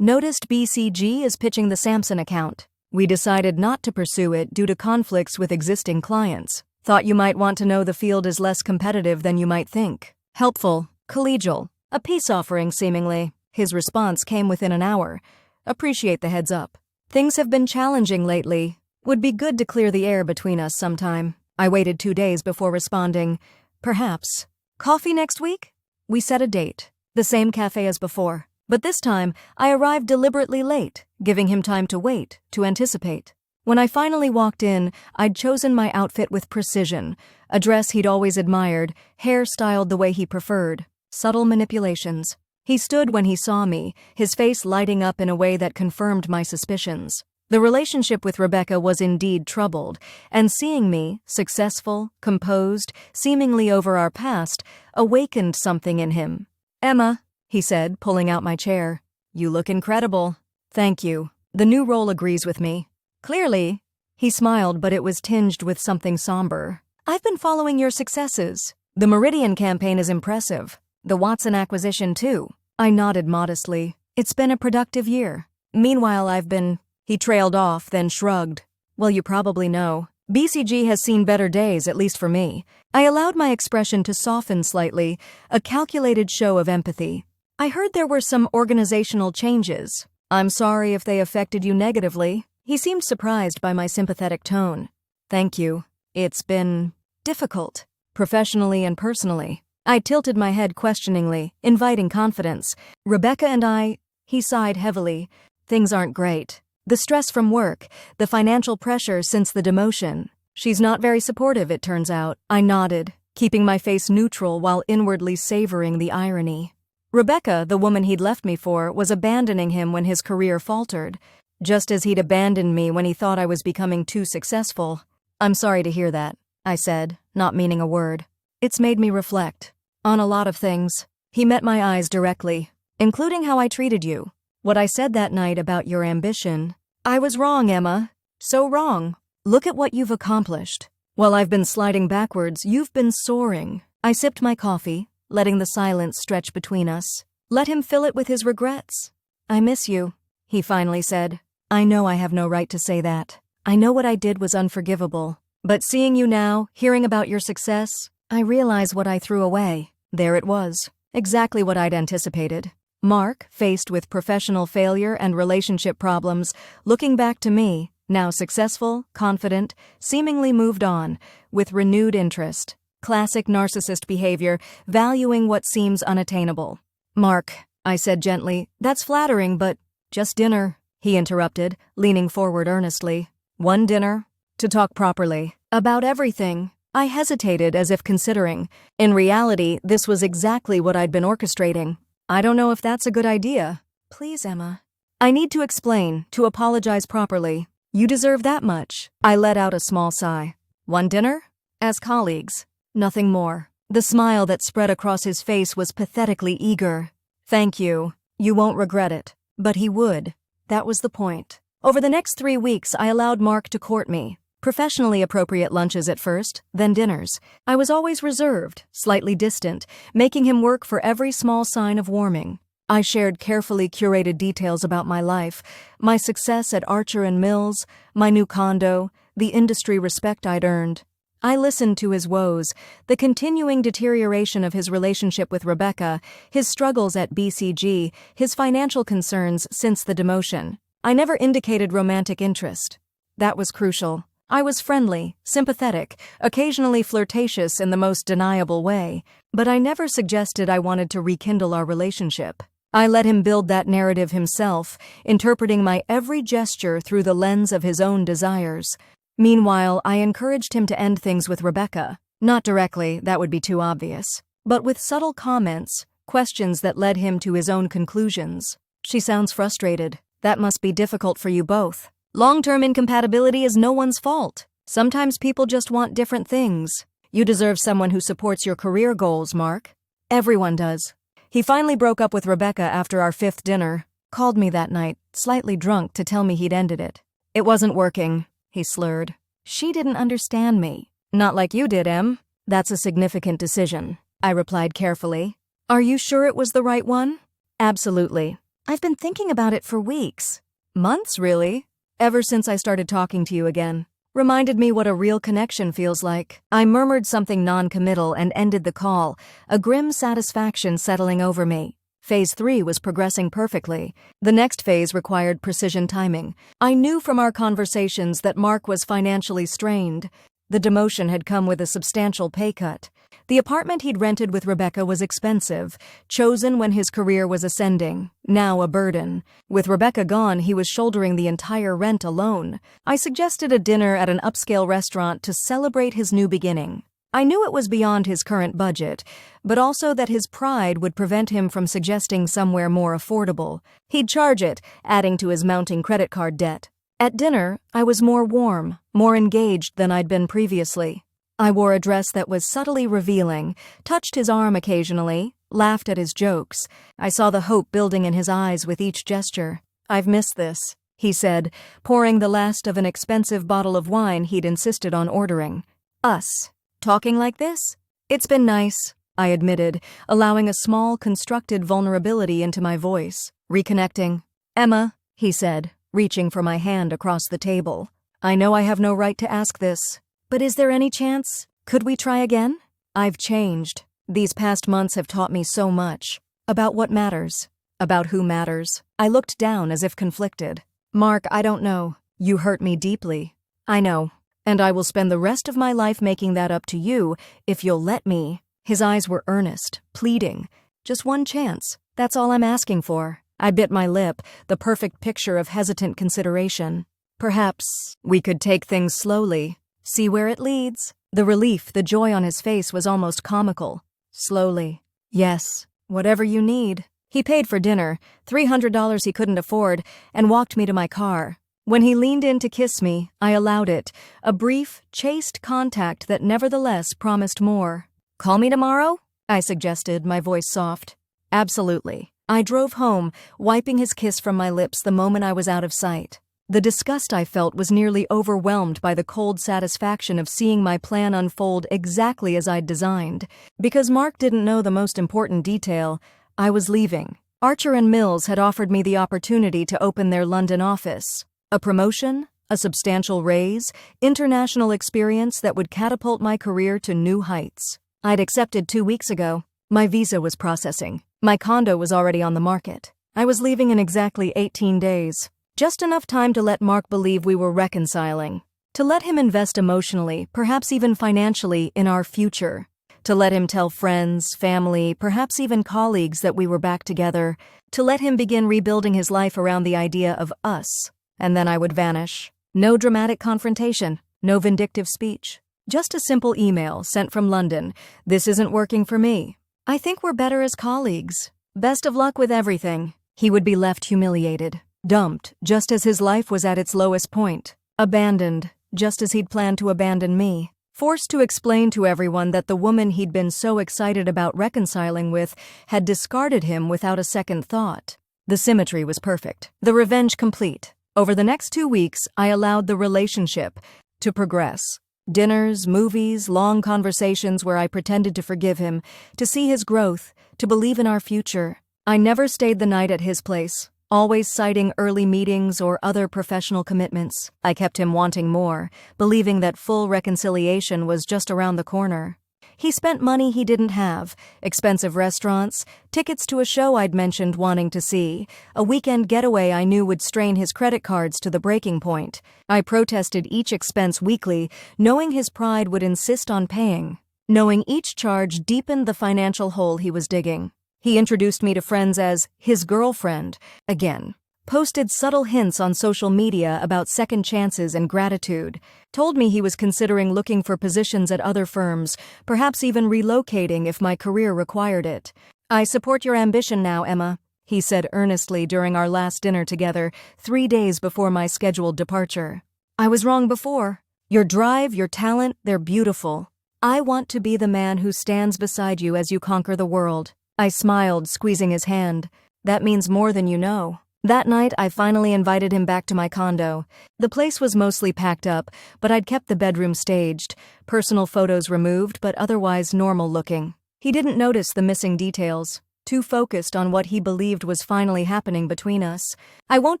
Noticed BCG is pitching the Samson account. We decided not to pursue it due to conflicts with existing clients. Thought you might want to know the field is less competitive than you might think. Helpful, collegial, a peace offering seemingly. His response came within an hour. Appreciate the heads up. Things have been challenging lately. Would be good to clear the air between us sometime. I waited 2 days before responding. Perhaps. Coffee next week? We set a date. The same cafe as before. But this time, I arrived deliberately late, giving him time to wait, to anticipate. When I finally walked in, I'd chosen my outfit with precision. A dress he'd always admired, hair styled the way he preferred. Subtle manipulations. He stood when he saw me, his face lighting up in a way that confirmed my suspicions. The relationship with Rebecca was indeed troubled, and seeing me, successful, composed, seemingly over our past, awakened something in him. "Emma," he said, pulling out my chair. "You look incredible." "Thank you. The new role agrees with me." "Clearly." He smiled, but it was tinged with something somber. "I've been following your successes. The Meridian campaign is impressive. The Watson acquisition, too." I nodded modestly. "It's been a productive year. Meanwhile, I've been—" He trailed off, then shrugged. "Well, you probably know. BCG has seen better days, at least for me." I allowed my expression to soften slightly, a calculated show of empathy. "I heard there were some organizational changes. I'm sorry if they affected you negatively." He seemed surprised by my sympathetic tone. "Thank you. It's been difficult, professionally and personally." I tilted my head questioningly, inviting confidence. "Rebecca and I—" He sighed heavily. "Things aren't great. The stress from work, the financial pressure since the demotion. She's not very supportive, it turns out." I nodded, keeping my face neutral while inwardly savoring the irony. Rebecca, the woman he'd left me for, was abandoning him when his career faltered, just as he'd abandoned me when he thought I was becoming too successful. "I'm sorry to hear that," I said, not meaning a word. "It's made me reflect on a lot of things." He met my eyes directly, "Including how I treated you. What I said that night about your ambition. I was wrong, Emma. So wrong. Look at what you've accomplished. While I've been sliding backwards, you've been soaring." I sipped my coffee, letting the silence stretch between us. Let him fill it with his regrets. "I miss you," he finally said. "I know I have no right to say that. I know what I did was unforgivable. But seeing you now, hearing about your success, I realize what I threw away." There it was. Exactly what I'd anticipated. Mark, faced with professional failure and relationship problems, looking back to me, now successful, confident, seemingly moved on, with renewed interest. Classic narcissist behavior, valuing what seems unattainable. "Mark," I said gently, "that's flattering, but—" "Just dinner," he interrupted, leaning forward earnestly. "One dinner? To talk properly. About everything." I hesitated as if considering. In reality, this was exactly what I'd been orchestrating. "I don't know if that's a good idea." "Please, Emma." "I need to explain, to apologize properly." "You deserve that much." I let out a small sigh. "One dinner? As colleagues. Nothing more." The smile that spread across his face was pathetically eager. "Thank you. You won't regret it." But he would. That was the point. Over the next 3 weeks, I allowed Mark to court me. Professionally appropriate lunches at first, then dinners. I was always reserved, slightly distant, making him work for every small sign of warming. I shared carefully curated details about my life, my success at Archer & Mills, my new condo, the industry respect I'd earned. I listened to his woes, the continuing deterioration of his relationship with Rebecca, his struggles at BCG, his financial concerns since the demotion. I never indicated romantic interest. That was crucial. I was friendly, sympathetic, occasionally flirtatious in the most deniable way, but I never suggested I wanted to rekindle our relationship. I let him build that narrative himself, interpreting my every gesture through the lens of his own desires. Meanwhile, I encouraged him to end things with Rebecca. Not directly, that would be too obvious, but with subtle comments, questions that led him to his own conclusions. "She sounds frustrated. That must be difficult for you both. Long-term incompatibility is no one's fault. Sometimes people just want different things. You deserve someone who supports your career goals, Mark." "Everyone does." He finally broke up with Rebecca after our 5th dinner. Called me that night, slightly drunk, to tell me he'd ended it. "It wasn't working," he slurred. "She didn't understand me." "Not like you did, Em." "That's a significant decision," I replied carefully. "Are you sure it was the right one?" "Absolutely. I've been thinking about it for weeks." "Months, really?" "Ever since I started talking to you again. Reminded me what a real connection feels like." I murmured something non-committal and ended the call, a grim satisfaction settling over me. Phase 3 was progressing perfectly. The next phase required precision timing. I knew from our conversations that Mark was financially strained. The demotion had come with a substantial pay cut. The apartment he'd rented with Rebecca was expensive, chosen when his career was ascending, now a burden. With Rebecca gone, he was shouldering the entire rent alone. I suggested a dinner at an upscale restaurant to celebrate his new beginning. I knew it was beyond his current budget, but also that his pride would prevent him from suggesting somewhere more affordable. He'd charge it, adding to his mounting credit card debt. At dinner, I was more warm, more engaged than I'd been previously. I wore a dress that was subtly revealing, touched his arm occasionally, laughed at his jokes. I saw the hope building in his eyes with each gesture. "I've missed this," he said, pouring the last of an expensive bottle of wine he'd insisted on ordering. "Us. Talking like this? It's been nice," I admitted, allowing a small, constructed vulnerability into my voice. "Reconnecting." "Emma," he said, reaching for my hand across the table. "I know I have no right to ask this, but is there any chance? Could we try again? I've changed. These past months have taught me so much. About what matters. About who matters." I looked down as if conflicted. "Mark, I don't know. You hurt me deeply. I know. And I will spend the rest of my life making that up to you if you'll let me." His eyes were earnest, pleading. "Just one chance. That's all I'm asking for." I bit my lip, the perfect picture of hesitant consideration. "Perhaps we could take things slowly. See where it leads." The relief, the joy on his face was almost comical. "Slowly. Yes, whatever you need." He paid for dinner, $300 he couldn't afford, and walked me to my car. When he leaned in to kiss me, I allowed it, a brief, chaste contact that nevertheless promised more. "Call me tomorrow?" I suggested, my voice soft. "Absolutely." I drove home, wiping his kiss from my lips the moment I was out of sight. The disgust I felt was nearly overwhelmed by the cold satisfaction of seeing my plan unfold exactly as I'd designed. Because Mark didn't know the most important detail, I was leaving. Archer & Mills had offered me the opportunity to open their London office. A promotion, a substantial raise, international experience that would catapult my career to new heights. I'd accepted 2 weeks ago. My visa was processing. My condo was already on the market. I was leaving in exactly 18 days. Just enough time to let Mark believe we were reconciling. To let him invest emotionally, perhaps even financially, in our future. To let him tell friends, family, perhaps even colleagues that we were back together. To let him begin rebuilding his life around the idea of us. And then I would vanish. No dramatic confrontation. No vindictive speech. Just a simple email sent from London. "This isn't working for me. I think we're better as colleagues. Best of luck with everything." He would be left humiliated. Dumped, just as his life was at its lowest point. Abandoned, just as he'd planned to abandon me. Forced to explain to everyone that the woman he'd been so excited about reconciling with had discarded him without a second thought. The symmetry was perfect. The revenge complete. Over the next 2 weeks, I allowed the relationship to progress. Dinners, movies, long conversations where I pretended to forgive him, to see his growth, to believe in our future. I never stayed the night at his place, always citing early meetings or other professional commitments. I kept him wanting more, believing that full reconciliation was just around the corner. He spent money he didn't have, expensive restaurants, tickets to a show I'd mentioned wanting to see, a weekend getaway I knew would strain his credit cards to the breaking point. I protested each expense weekly, knowing his pride would insist on paying. Knowing each charge deepened the financial hole he was digging. He introduced me to friends as his girlfriend, again. Posted subtle hints on social media about second chances and gratitude. Told me he was considering looking for positions at other firms, perhaps even relocating if my career required it. "I support your ambition now, Emma," he said earnestly during our last dinner together, 3 days before my scheduled departure. "I was wrong before. Your drive, your talent, they're beautiful. I want to be the man who stands beside you as you conquer the world." I smiled, squeezing his hand. "That means more than you know." That night, I finally invited him back to my condo. The place was mostly packed up, but I'd kept the bedroom staged, personal photos removed but otherwise normal looking. He didn't notice the missing details, too focused on what he believed was finally happening between us. I won't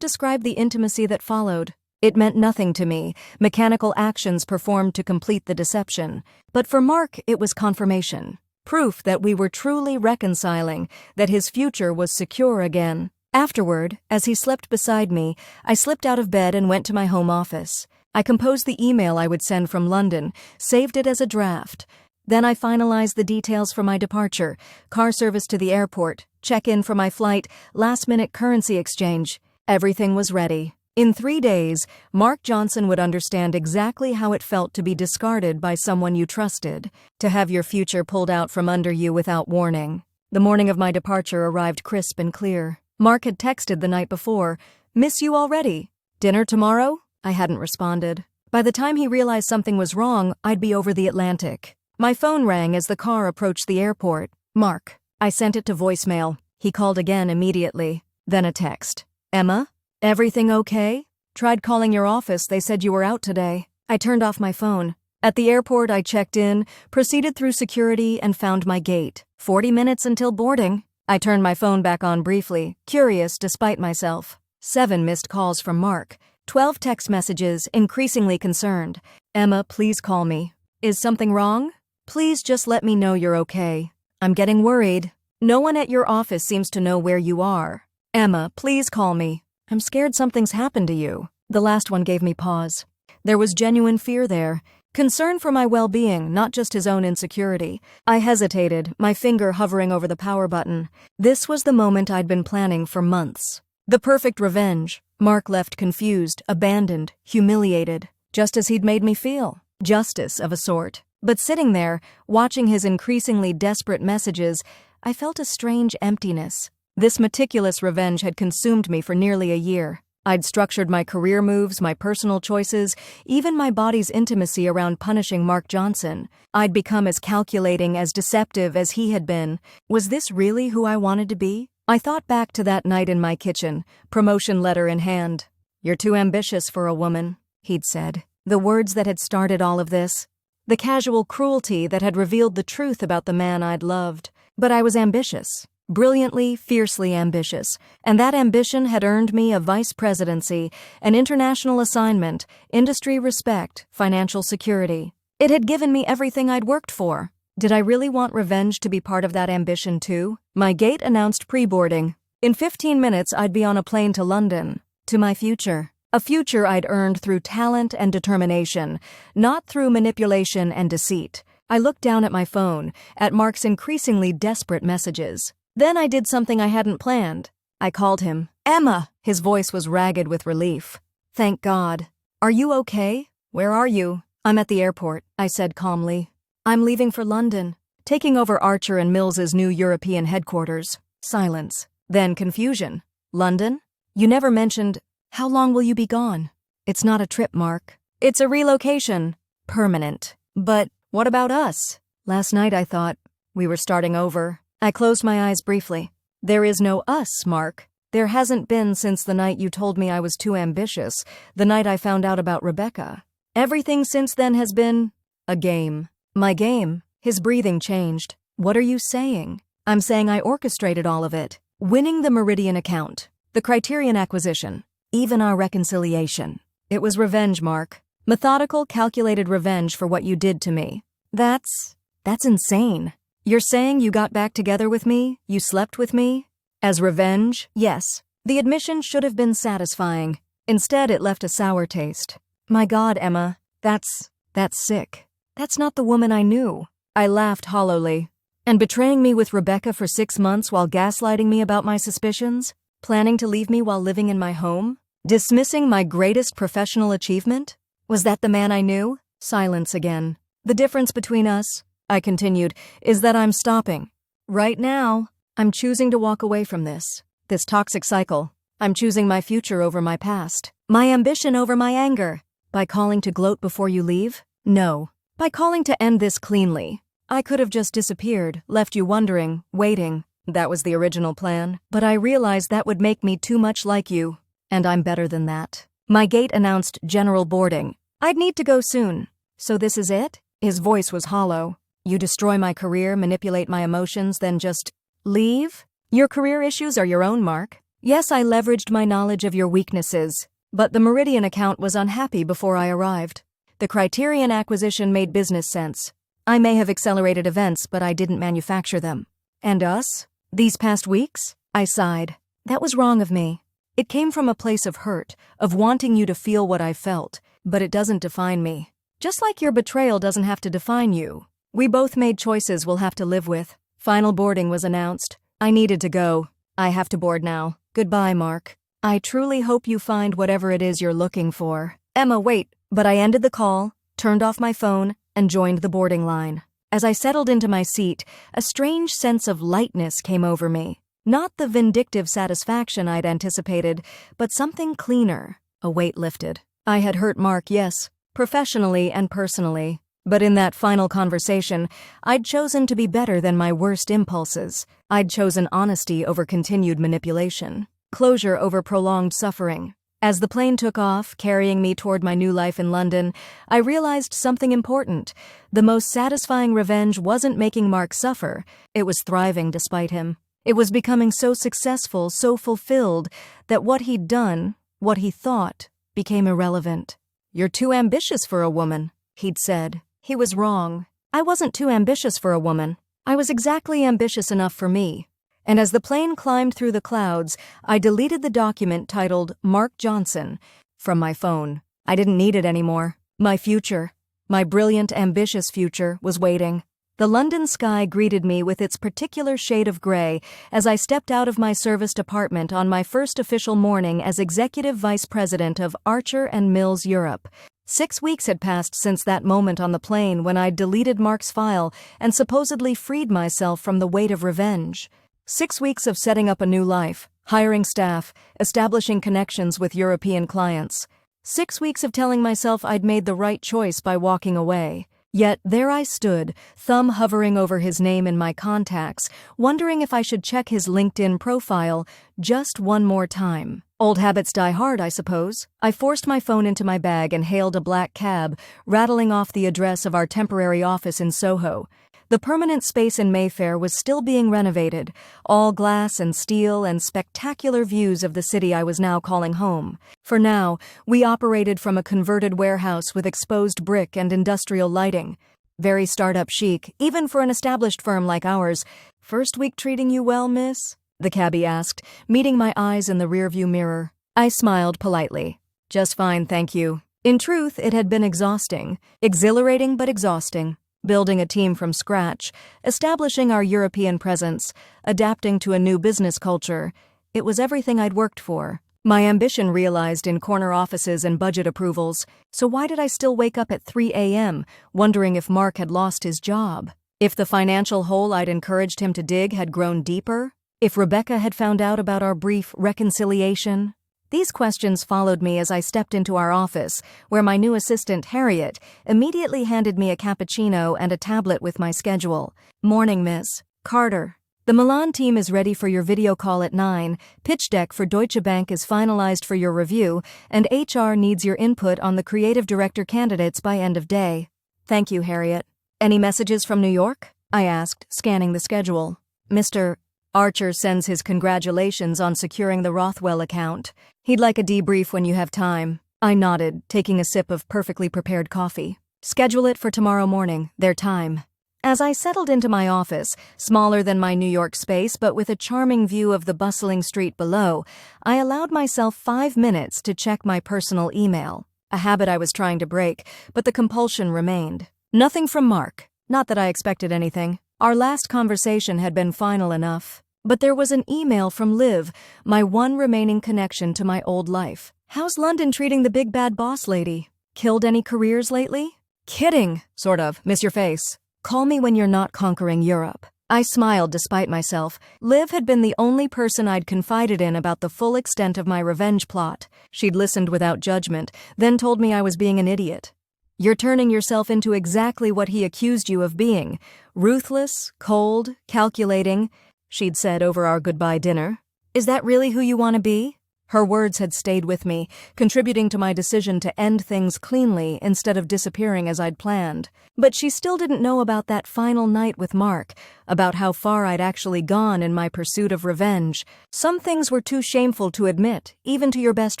describe the intimacy that followed. It meant nothing to me, mechanical actions performed to complete the deception. But for Mark, it was confirmation. Proof that we were truly reconciling, that his future was secure again. Afterward, as he slept beside me, I slipped out of bed and went to my home office. I composed the email I would send from London, saved it as a draft. Then I finalized the details for my departure, car service to the airport, check-in for my flight, last-minute currency exchange. Everything was ready. In 3 days, Mark Johnson would understand exactly how it felt to be discarded by someone you trusted, to have your future pulled out from under you without warning. The morning of my departure arrived crisp and clear. Mark had texted the night before, "Miss you already. Dinner tomorrow?" I hadn't responded. By the time he realized something was wrong, I'd be over the Atlantic. My phone rang as the car approached the airport. Mark. I sent it to voicemail. He called again immediately. Then a text. Emma? Everything okay? Tried calling your office, they said you were out today. I turned off my phone. At the airport, I checked in, proceeded through security, and found my gate. 40 minutes until boarding. I turned my phone back on briefly, curious despite myself. 7 missed calls from Mark. 12 text messages, increasingly concerned. Emma, please call me. Is something wrong? Please just let me know you're okay. I'm getting worried. No one at your office seems to know where you are. Emma, please call me. I'm scared something's happened to you. The last one gave me pause. There was genuine fear there. Concern for my well-being, not just his own insecurity. I hesitated, my finger hovering over the power button. This was the moment I'd been planning for months. The perfect revenge. Mark left confused, abandoned, humiliated, just as he'd made me feel. Justice of a sort. But sitting there, watching his increasingly desperate messages, I felt a strange emptiness. This meticulous revenge had consumed me for nearly a year. I'd structured my career moves, my personal choices, even my body's intimacy around punishing Mark Johnson. I'd become as calculating, as deceptive as he had been. Was this really who I wanted to be? I thought back to that night in my kitchen, promotion letter in hand. You're too ambitious for a woman, he'd said. The words that had started all of this. The casual cruelty that had revealed the truth about the man I'd loved. But I was ambitious. Brilliantly, fiercely ambitious, and that ambition had earned me a vice presidency, an international assignment, industry respect, financial security. It had given me everything I'd worked for. Did I really want revenge to be part of that ambition too? My gate announced pre-boarding. In 15 minutes, I'd be on a plane to London, to my future. A future I'd earned through talent and determination, not through manipulation and deceit. I looked down at my phone, at Mark's increasingly desperate messages. Then I did something I hadn't planned. I called him. Emma! His voice was ragged with relief. Thank God. Are you okay? Where are you? I'm at the airport, I said calmly. I'm leaving for London, taking over Archer and Mills's new European headquarters. Silence. Then confusion. London? You never mentioned. How long will you be gone? It's not a trip, Mark. It's a relocation. Permanent. But what about us? Last night I thought we were starting over. I closed my eyes briefly. There is no us, Mark. There hasn't been since the night you told me I was too ambitious, the night I found out about Rebecca. Everything since then has been a game. My game. His breathing changed. What are you saying? I'm saying I orchestrated all of it. Winning the Meridian account. The Criterion acquisition. Even our reconciliation. It was revenge, Mark. Methodical, calculated revenge for what you did to me. That's insane. You're saying you got back together with me? You slept with me? As revenge? Yes. The admission should have been satisfying. Instead, it left a sour taste. My God, Emma. That's sick. That's not the woman I knew. I laughed hollowly. And betraying me with Rebecca for 6 months while gaslighting me about my suspicions? Planning to leave me while living in my home? Dismissing my greatest professional achievement? Was that the man I knew? Silence again. The difference between us, I continued, is that I'm stopping. Right now, I'm choosing to walk away from this toxic cycle. I'm choosing my future over my past. My ambition over my anger. By calling to gloat before you leave? No. By calling to end this cleanly. I could have just disappeared, left you wondering, waiting. That was the original plan. But I realized that would make me too much like you. And I'm better than that. My gate announced general boarding. I'd need to go soon. So this is it? His voice was hollow. You destroy my career, manipulate my emotions, then just leave? Your career issues are your own, Mark. Yes, I leveraged my knowledge of your weaknesses. But the Meridian account was unhappy before I arrived. The Criterion acquisition made business sense. I may have accelerated events, but I didn't manufacture them. And us? These past weeks? I sighed. That was wrong of me. It came from a place of hurt, of wanting you to feel what I felt, but it doesn't define me. Just like your betrayal doesn't have to define you. We both made choices we'll have to live with. Final boarding was announced. I needed to go. I have to board now. Goodbye, Mark. I truly hope you find whatever it is you're looking for. Emma, wait. But I ended the call, turned off my phone, and joined the boarding line. As I settled into my seat, a strange sense of lightness came over me. Not the vindictive satisfaction I'd anticipated, but something cleaner. A weight lifted. I had hurt Mark, yes, professionally and personally. But in that final conversation, I'd chosen to be better than my worst impulses. I'd chosen honesty over continued manipulation, closure over prolonged suffering. As the plane took off, carrying me toward my new life in London, I realized something important. The most satisfying revenge wasn't making Mark suffer. It was thriving despite him. It was becoming so successful, so fulfilled, that what he'd done, what he thought, became irrelevant. "You're too ambitious for a woman," he'd said. He was wrong. I wasn't too ambitious for a woman. I was exactly ambitious enough for me. And as the plane climbed through the clouds, I deleted the document titled Mark Johnson from my phone. I didn't need it anymore. My future, my brilliant, ambitious future, was waiting. The London sky greeted me with its particular shade of gray as I stepped out of my serviced apartment on my first official morning as Executive Vice President of Archer & Mills Europe. 6 weeks had passed since that moment on the plane when I'd deleted Mark's file and supposedly freed myself from the weight of revenge. 6 weeks of setting up a new life, hiring staff, establishing connections with European clients. 6 weeks of telling myself I'd made the right choice by walking away. Yet there I stood, thumb hovering over his name in my contacts, wondering if I should check his LinkedIn profile just one more time. Old habits die hard, I suppose. I forced my phone into my bag and hailed a black cab, rattling off the address of our temporary office in Soho. The permanent space in Mayfair was still being renovated, all glass and steel and spectacular views of the city I was now calling home. For now, we operated from a converted warehouse with exposed brick and industrial lighting. Very startup chic, even for an established firm like ours. "First week treating you well, miss?" the cabbie asked, meeting my eyes in the rearview mirror. I smiled politely. "Just fine, thank you." In truth, it had been exhausting. Exhilarating but exhausting. Building a team from scratch, establishing our European presence, adapting to a new business culture. It was everything I'd worked for. My ambition realized in corner offices and budget approvals. So why did I still wake up at 3 a.m., wondering if Mark had lost his job? If the financial hole I'd encouraged him to dig had grown deeper? If Rebecca had found out about our brief reconciliation? These questions followed me as I stepped into our office, where my new assistant, Harriet, immediately handed me a cappuccino and a tablet with my schedule. "Morning, Miss Carter. The Milan team is ready for your video call at 9. Pitch deck for Deutsche Bank is finalized for your review, and HR needs your input on the creative director candidates by end of day." "Thank you, Harriet." "Any messages from New York?" I asked, scanning the schedule. "Mr. Archer sends his congratulations on securing the Rothwell account. He'd like a debrief when you have time." I nodded, taking a sip of perfectly prepared coffee. "Schedule it for tomorrow morning, their time." As I settled into my office, smaller than my New York space but with a charming view of the bustling street below, I allowed myself 5 minutes to check my personal email. A habit I was trying to break, but the compulsion remained. Nothing from Mark. Not that I expected anything. Our last conversation had been final enough. But there was an email from Liv, my one remaining connection to my old life. "How's London treating the big bad boss lady? Killed any careers lately?" "Kidding, sort of. Miss your face. Call me when you're not conquering Europe." I smiled despite myself. Liv had been the only person I'd confided in about the full extent of my revenge plot. She'd listened without judgment, then told me I was being an idiot. "You're turning yourself into exactly what he accused you of being. Ruthless, cold, calculating," she'd said over our goodbye dinner. "Is that really who you want to be?" Her words had stayed with me, contributing to my decision to end things cleanly instead of disappearing as I'd planned. But she still didn't know about that final night with Mark, about how far I'd actually gone in my pursuit of revenge. Some things were too shameful to admit, even to your best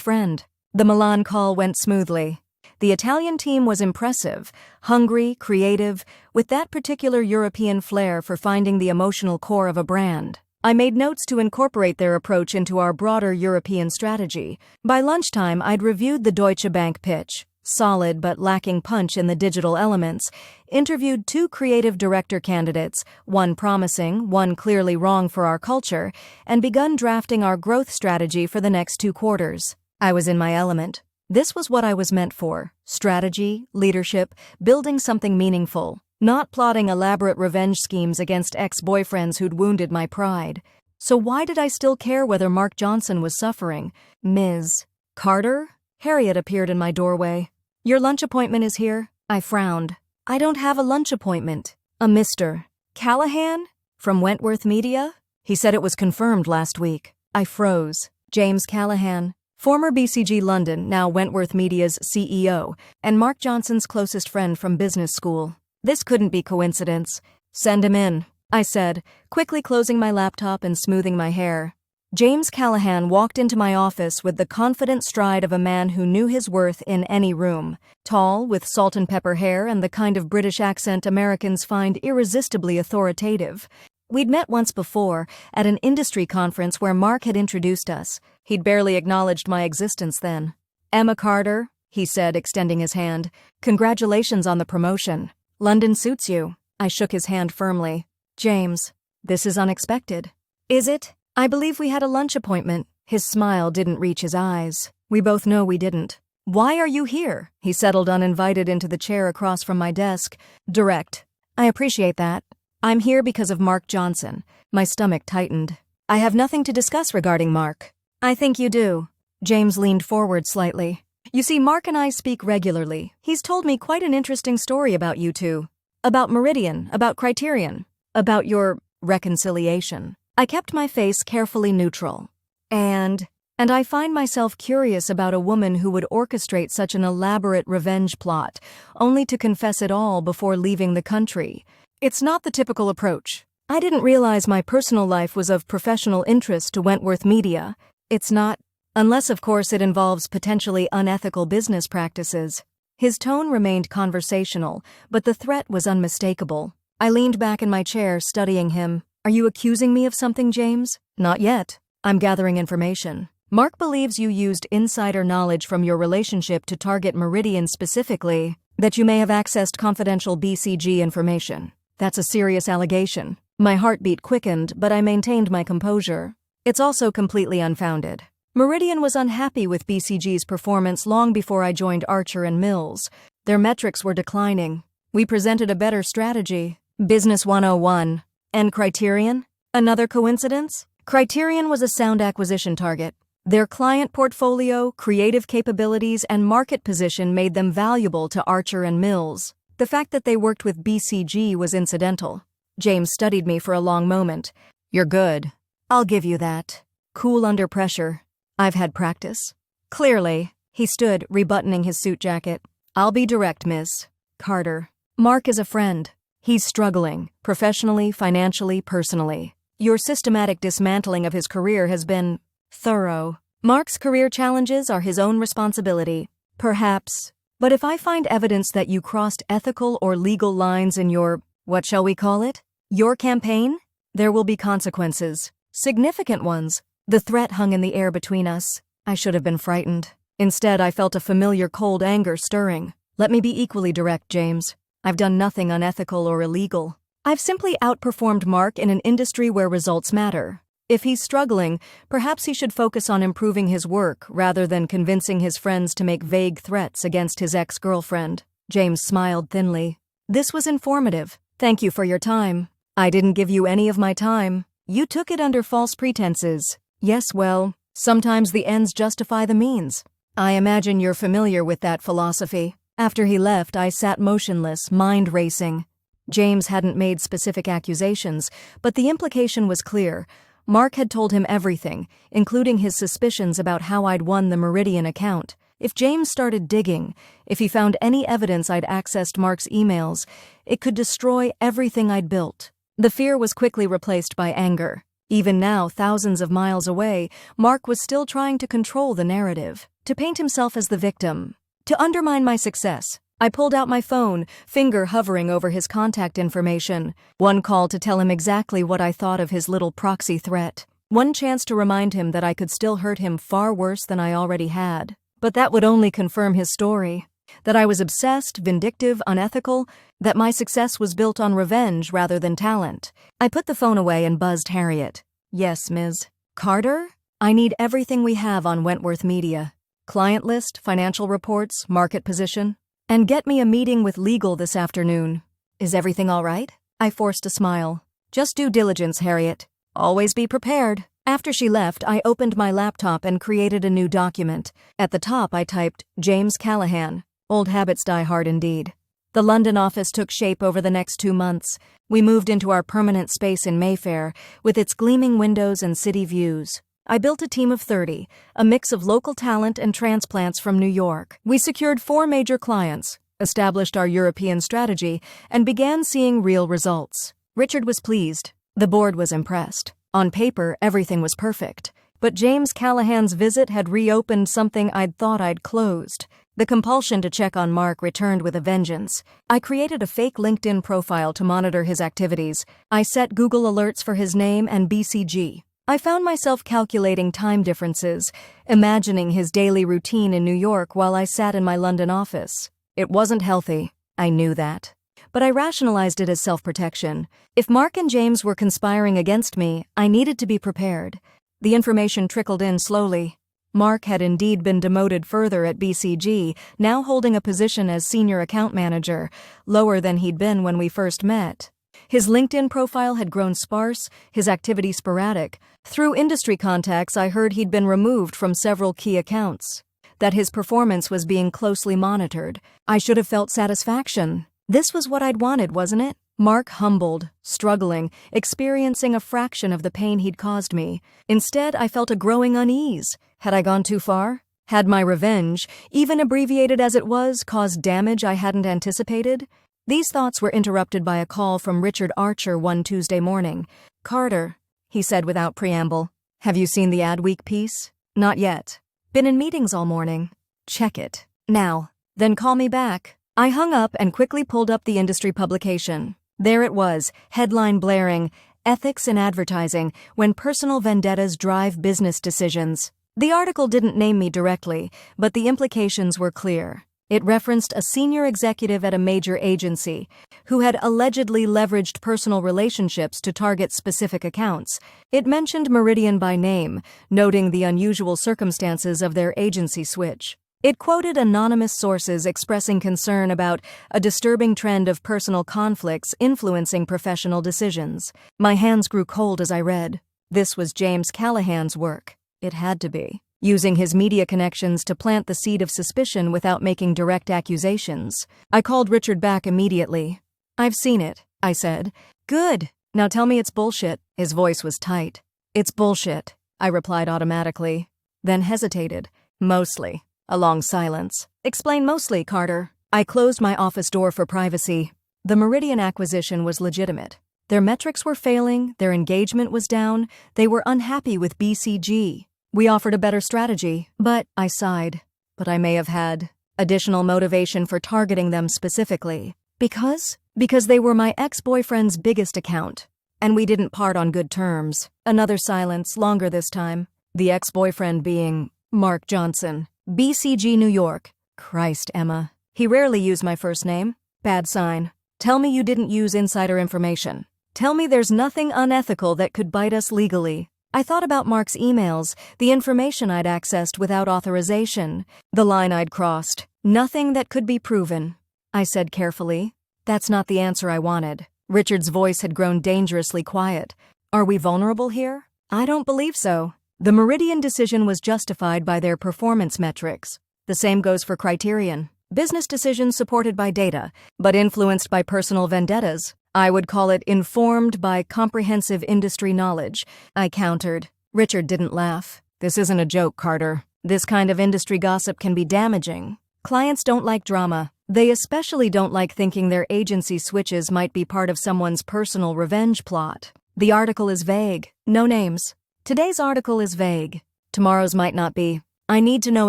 friend. The Milan call went smoothly. The Italian team was impressive, hungry, creative, with that particular European flair for finding the emotional core of a brand. I made notes to incorporate their approach into our broader European strategy. By lunchtime, I'd reviewed the Deutsche Bank pitch, solid but lacking punch in the digital elements, interviewed 2 creative director candidates, one promising, one clearly wrong for our culture, and begun drafting our growth strategy for the next 2 quarters. I was in my element. This was what I was meant for: strategy, leadership, building something meaningful, not plotting elaborate revenge schemes against ex-boyfriends who'd wounded my pride. So why did I still care whether Mark Johnson was suffering? Ms. Carter? Harriet appeared in my doorway. "Your lunch appointment is here?" I frowned. "I don't have a lunch appointment." "A Mr. Callahan? From Wentworth Media?" "He said it was confirmed last week." I froze. James Callahan, former BCG London, now Wentworth Media's CEO, and Mark Johnson's closest friend from business school. This couldn't be coincidence. "Send him in," I said, quickly closing my laptop and smoothing my hair. James Callahan walked into my office with the confident stride of a man who knew his worth in any room. Tall, with salt and pepper hair and the kind of British accent Americans find irresistibly authoritative. We'd met once before, at an industry conference where Mark had introduced us. He'd barely acknowledged my existence then. "Emma Carter," he said, extending his hand. "Congratulations on the promotion. London suits you." I shook his hand firmly. "James, this is unexpected." "Is it? I believe we had a lunch appointment." His smile didn't reach his eyes. "We both know we didn't." "Why are you here?" He settled uninvited into the chair across from my desk. Direct. "I appreciate that. I'm here because of Mark Johnson." My stomach tightened. "I have nothing to discuss regarding Mark." "I think you do." James leaned forward slightly. "You see, Mark and I speak regularly. He's told me quite an interesting story about you two. About Meridian, about Criterion, about your reconciliation." I kept my face carefully neutral. And I find myself curious about a woman who would orchestrate such an elaborate revenge plot, only to confess it all before leaving the country. It's not the typical approach. I didn't realize my personal life was of professional interest to Wentworth Media. It's not, unless of course it involves potentially unethical business practices. His tone remained conversational, but the threat was unmistakable. I leaned back in my chair, studying him. "Are you accusing me of something, James?" "Not yet. I'm gathering information. Mark believes you used insider knowledge from your relationship to target Meridian specifically, that you may have accessed confidential BCG information. That's a serious allegation." My heartbeat quickened, but I maintained my composure. "It's also completely unfounded. Meridian was unhappy with BCG's performance long before I joined Archer & Mills. Their metrics were declining. We presented a better strategy. Business 101. And Criterion? Another coincidence? Criterion was a sound acquisition target. Their client portfolio, creative capabilities, and market position made them valuable to Archer & Mills. The fact that they worked with BCG was incidental." James studied me for a long moment. "You're good. I'll give you that. Cool under pressure. I've had practice." "Clearly." He stood, rebuttoning his suit jacket. "I'll be direct, Miss Carter. Mark is a friend. He's struggling, professionally, financially, personally. Your systematic dismantling of his career has been thorough. Mark's career challenges are his own responsibility. Perhaps. But if I find evidence that you crossed ethical or legal lines in your, what shall we call it? Your campaign? There will be consequences. Significant ones." The threat hung in the air between us. I should have been frightened. Instead, I felt a familiar cold anger stirring. "Let me be equally direct, James. I've done nothing unethical or illegal. I've simply outperformed Mark in an industry where results matter. If he's struggling, perhaps he should focus on improving his work rather than convincing his friends to make vague threats against his ex-girlfriend." James smiled thinly. "This was informative. Thank you for your time." "I didn't give you any of my time. You took it under false pretenses." "Yes, well, sometimes the ends justify the means. I imagine you're familiar with that philosophy." After he left, I sat motionless, mind racing. James hadn't made specific accusations, but the implication was clear. Mark had told him everything, including his suspicions about how I'd won the Meridian account. If James started digging, if he found any evidence I'd accessed Mark's emails, it could destroy everything I'd built. The fear was quickly replaced by anger. Even now, thousands of miles away, Mark was still trying to control the narrative, to paint himself as the victim, to undermine my success. I pulled out my phone, finger hovering over his contact information. One call to tell him exactly what I thought of his little proxy threat. One chance to remind him that I could still hurt him far worse than I already had. But that would only confirm his story. That I was obsessed, vindictive, unethical, that my success was built on revenge rather than talent. I put the phone away and buzzed Harriet. "Yes, Ms. Carter? I need everything we have on Wentworth Media. Client list, financial reports, market position. And get me a meeting with legal this afternoon." "Is everything all right?" I forced a smile. "Just due diligence, Harriet. Always be prepared." After she left, I opened my laptop and created a new document. At the top, I typed, James Callahan. Old habits die hard indeed. The London office took shape over the next 2 months. We moved into our permanent space in Mayfair, with its gleaming windows and city views. I built a team of 30, a mix of local talent and transplants from New York. We secured 4 major clients, established our European strategy, and began seeing real results. Richard was pleased. The board was impressed. On paper, everything was perfect. But James Callahan's visit had reopened something I'd thought I'd closed. The compulsion to check on Mark returned with a vengeance. I created a fake LinkedIn profile to monitor his activities. I set Google alerts for his name and BCG. I found myself calculating time differences, imagining his daily routine in New York while I sat in my London office. It wasn't healthy. I knew that. But I rationalized it as self-protection. If Mark and James were conspiring against me, I needed to be prepared. The information trickled in slowly. Mark had indeed been demoted further at BCG, now holding a position as senior account manager, lower than he'd been when we first met. His LinkedIn profile had grown sparse, his activity sporadic. Through industry contacts, I heard he'd been removed from several key accounts, that his performance was being closely monitored. I should have felt satisfaction. This was what I'd wanted, wasn't it? Mark humbled, struggling, experiencing a fraction of the pain he'd caused me. Instead, I felt a growing unease. Had I gone too far? Had my revenge, even abbreviated as it was, caused damage I hadn't anticipated? These thoughts were interrupted by a call from Richard Archer one Tuesday morning. Carter, he said without preamble. Have you seen the Adweek piece? Not yet. Been in meetings all morning. Check it. Now. Then call me back. I hung up and quickly pulled up the industry publication. There it was, headline blaring, Ethics in Advertising, When Personal Vendettas Drive Business Decisions. The article didn't name me directly, but the implications were clear. It referenced a senior executive at a major agency who had allegedly leveraged personal relationships to target specific accounts. It mentioned Meridian by name, noting the unusual circumstances of their agency switch. It quoted anonymous sources expressing concern about a disturbing trend of personal conflicts influencing professional decisions. My hands grew cold as I read. This was James Callahan's work. It had to be. Using his media connections to plant the seed of suspicion without making direct accusations. I called Richard back immediately. I've seen it, I said. Good. Now tell me it's bullshit. His voice was tight. It's bullshit, I replied automatically. Then hesitated. Mostly. A long silence. Explain mostly, Carter. I closed my office door for privacy. The Meridian acquisition was legitimate. Their metrics were failing, their engagement was down, they were unhappy with BCG. We offered a better strategy, but I sighed. But I may have had additional motivation for targeting them specifically. Because they were my ex-boyfriend's biggest account. And we didn't part on good terms. Another silence, longer this time. The ex-boyfriend being Mark Johnson. BCG New York. Christ, Emma. He rarely used my first name. Bad sign. Tell me you didn't use insider information. Tell me there's nothing unethical that could bite us legally. I thought about Mark's emails, the information I'd accessed without authorization, the line I'd crossed. Nothing that could be proven. I said carefully. That's not the answer I wanted. Richard's voice had grown dangerously quiet. Are we vulnerable here? I don't believe so. The Meridian decision was justified by their performance metrics. The same goes for Criterion. Business decisions supported by data, but influenced by personal vendettas. I would call it informed by comprehensive industry knowledge, I countered. Richard didn't laugh. This isn't a joke, Carter. This kind of industry gossip can be damaging. Clients don't like drama. They especially don't like thinking their agency switches might be part of someone's personal revenge plot. The article is vague. No names. Today's article is vague. Tomorrow's might not be. I need to know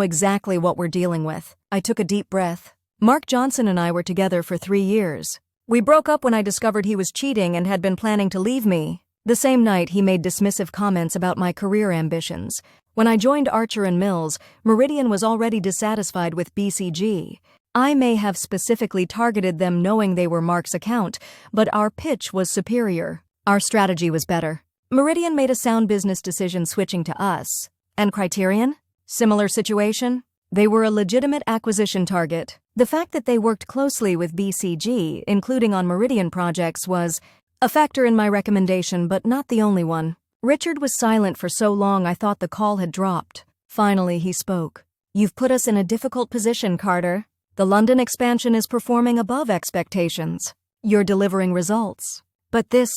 exactly what we're dealing with. I took a deep breath. Mark Johnson and I were together for 3 years. We broke up when I discovered he was cheating and had been planning to leave me. The same night, he made dismissive comments about my career ambitions. When I joined Archer & Mills, Meridian was already dissatisfied with BCG. I may have specifically targeted them knowing they were Mark's account, but our pitch was superior. Our strategy was better. Meridian made a sound business decision switching to us. And Criterion? Similar situation? They were a legitimate acquisition target. The fact that they worked closely with BCG, including on Meridian projects, was a factor in my recommendation, but not the only one. Richard was silent for so long I thought the call had dropped. Finally, he spoke. "You've put us in a difficult position, Carter. The London expansion is performing above expectations. You're delivering results. But this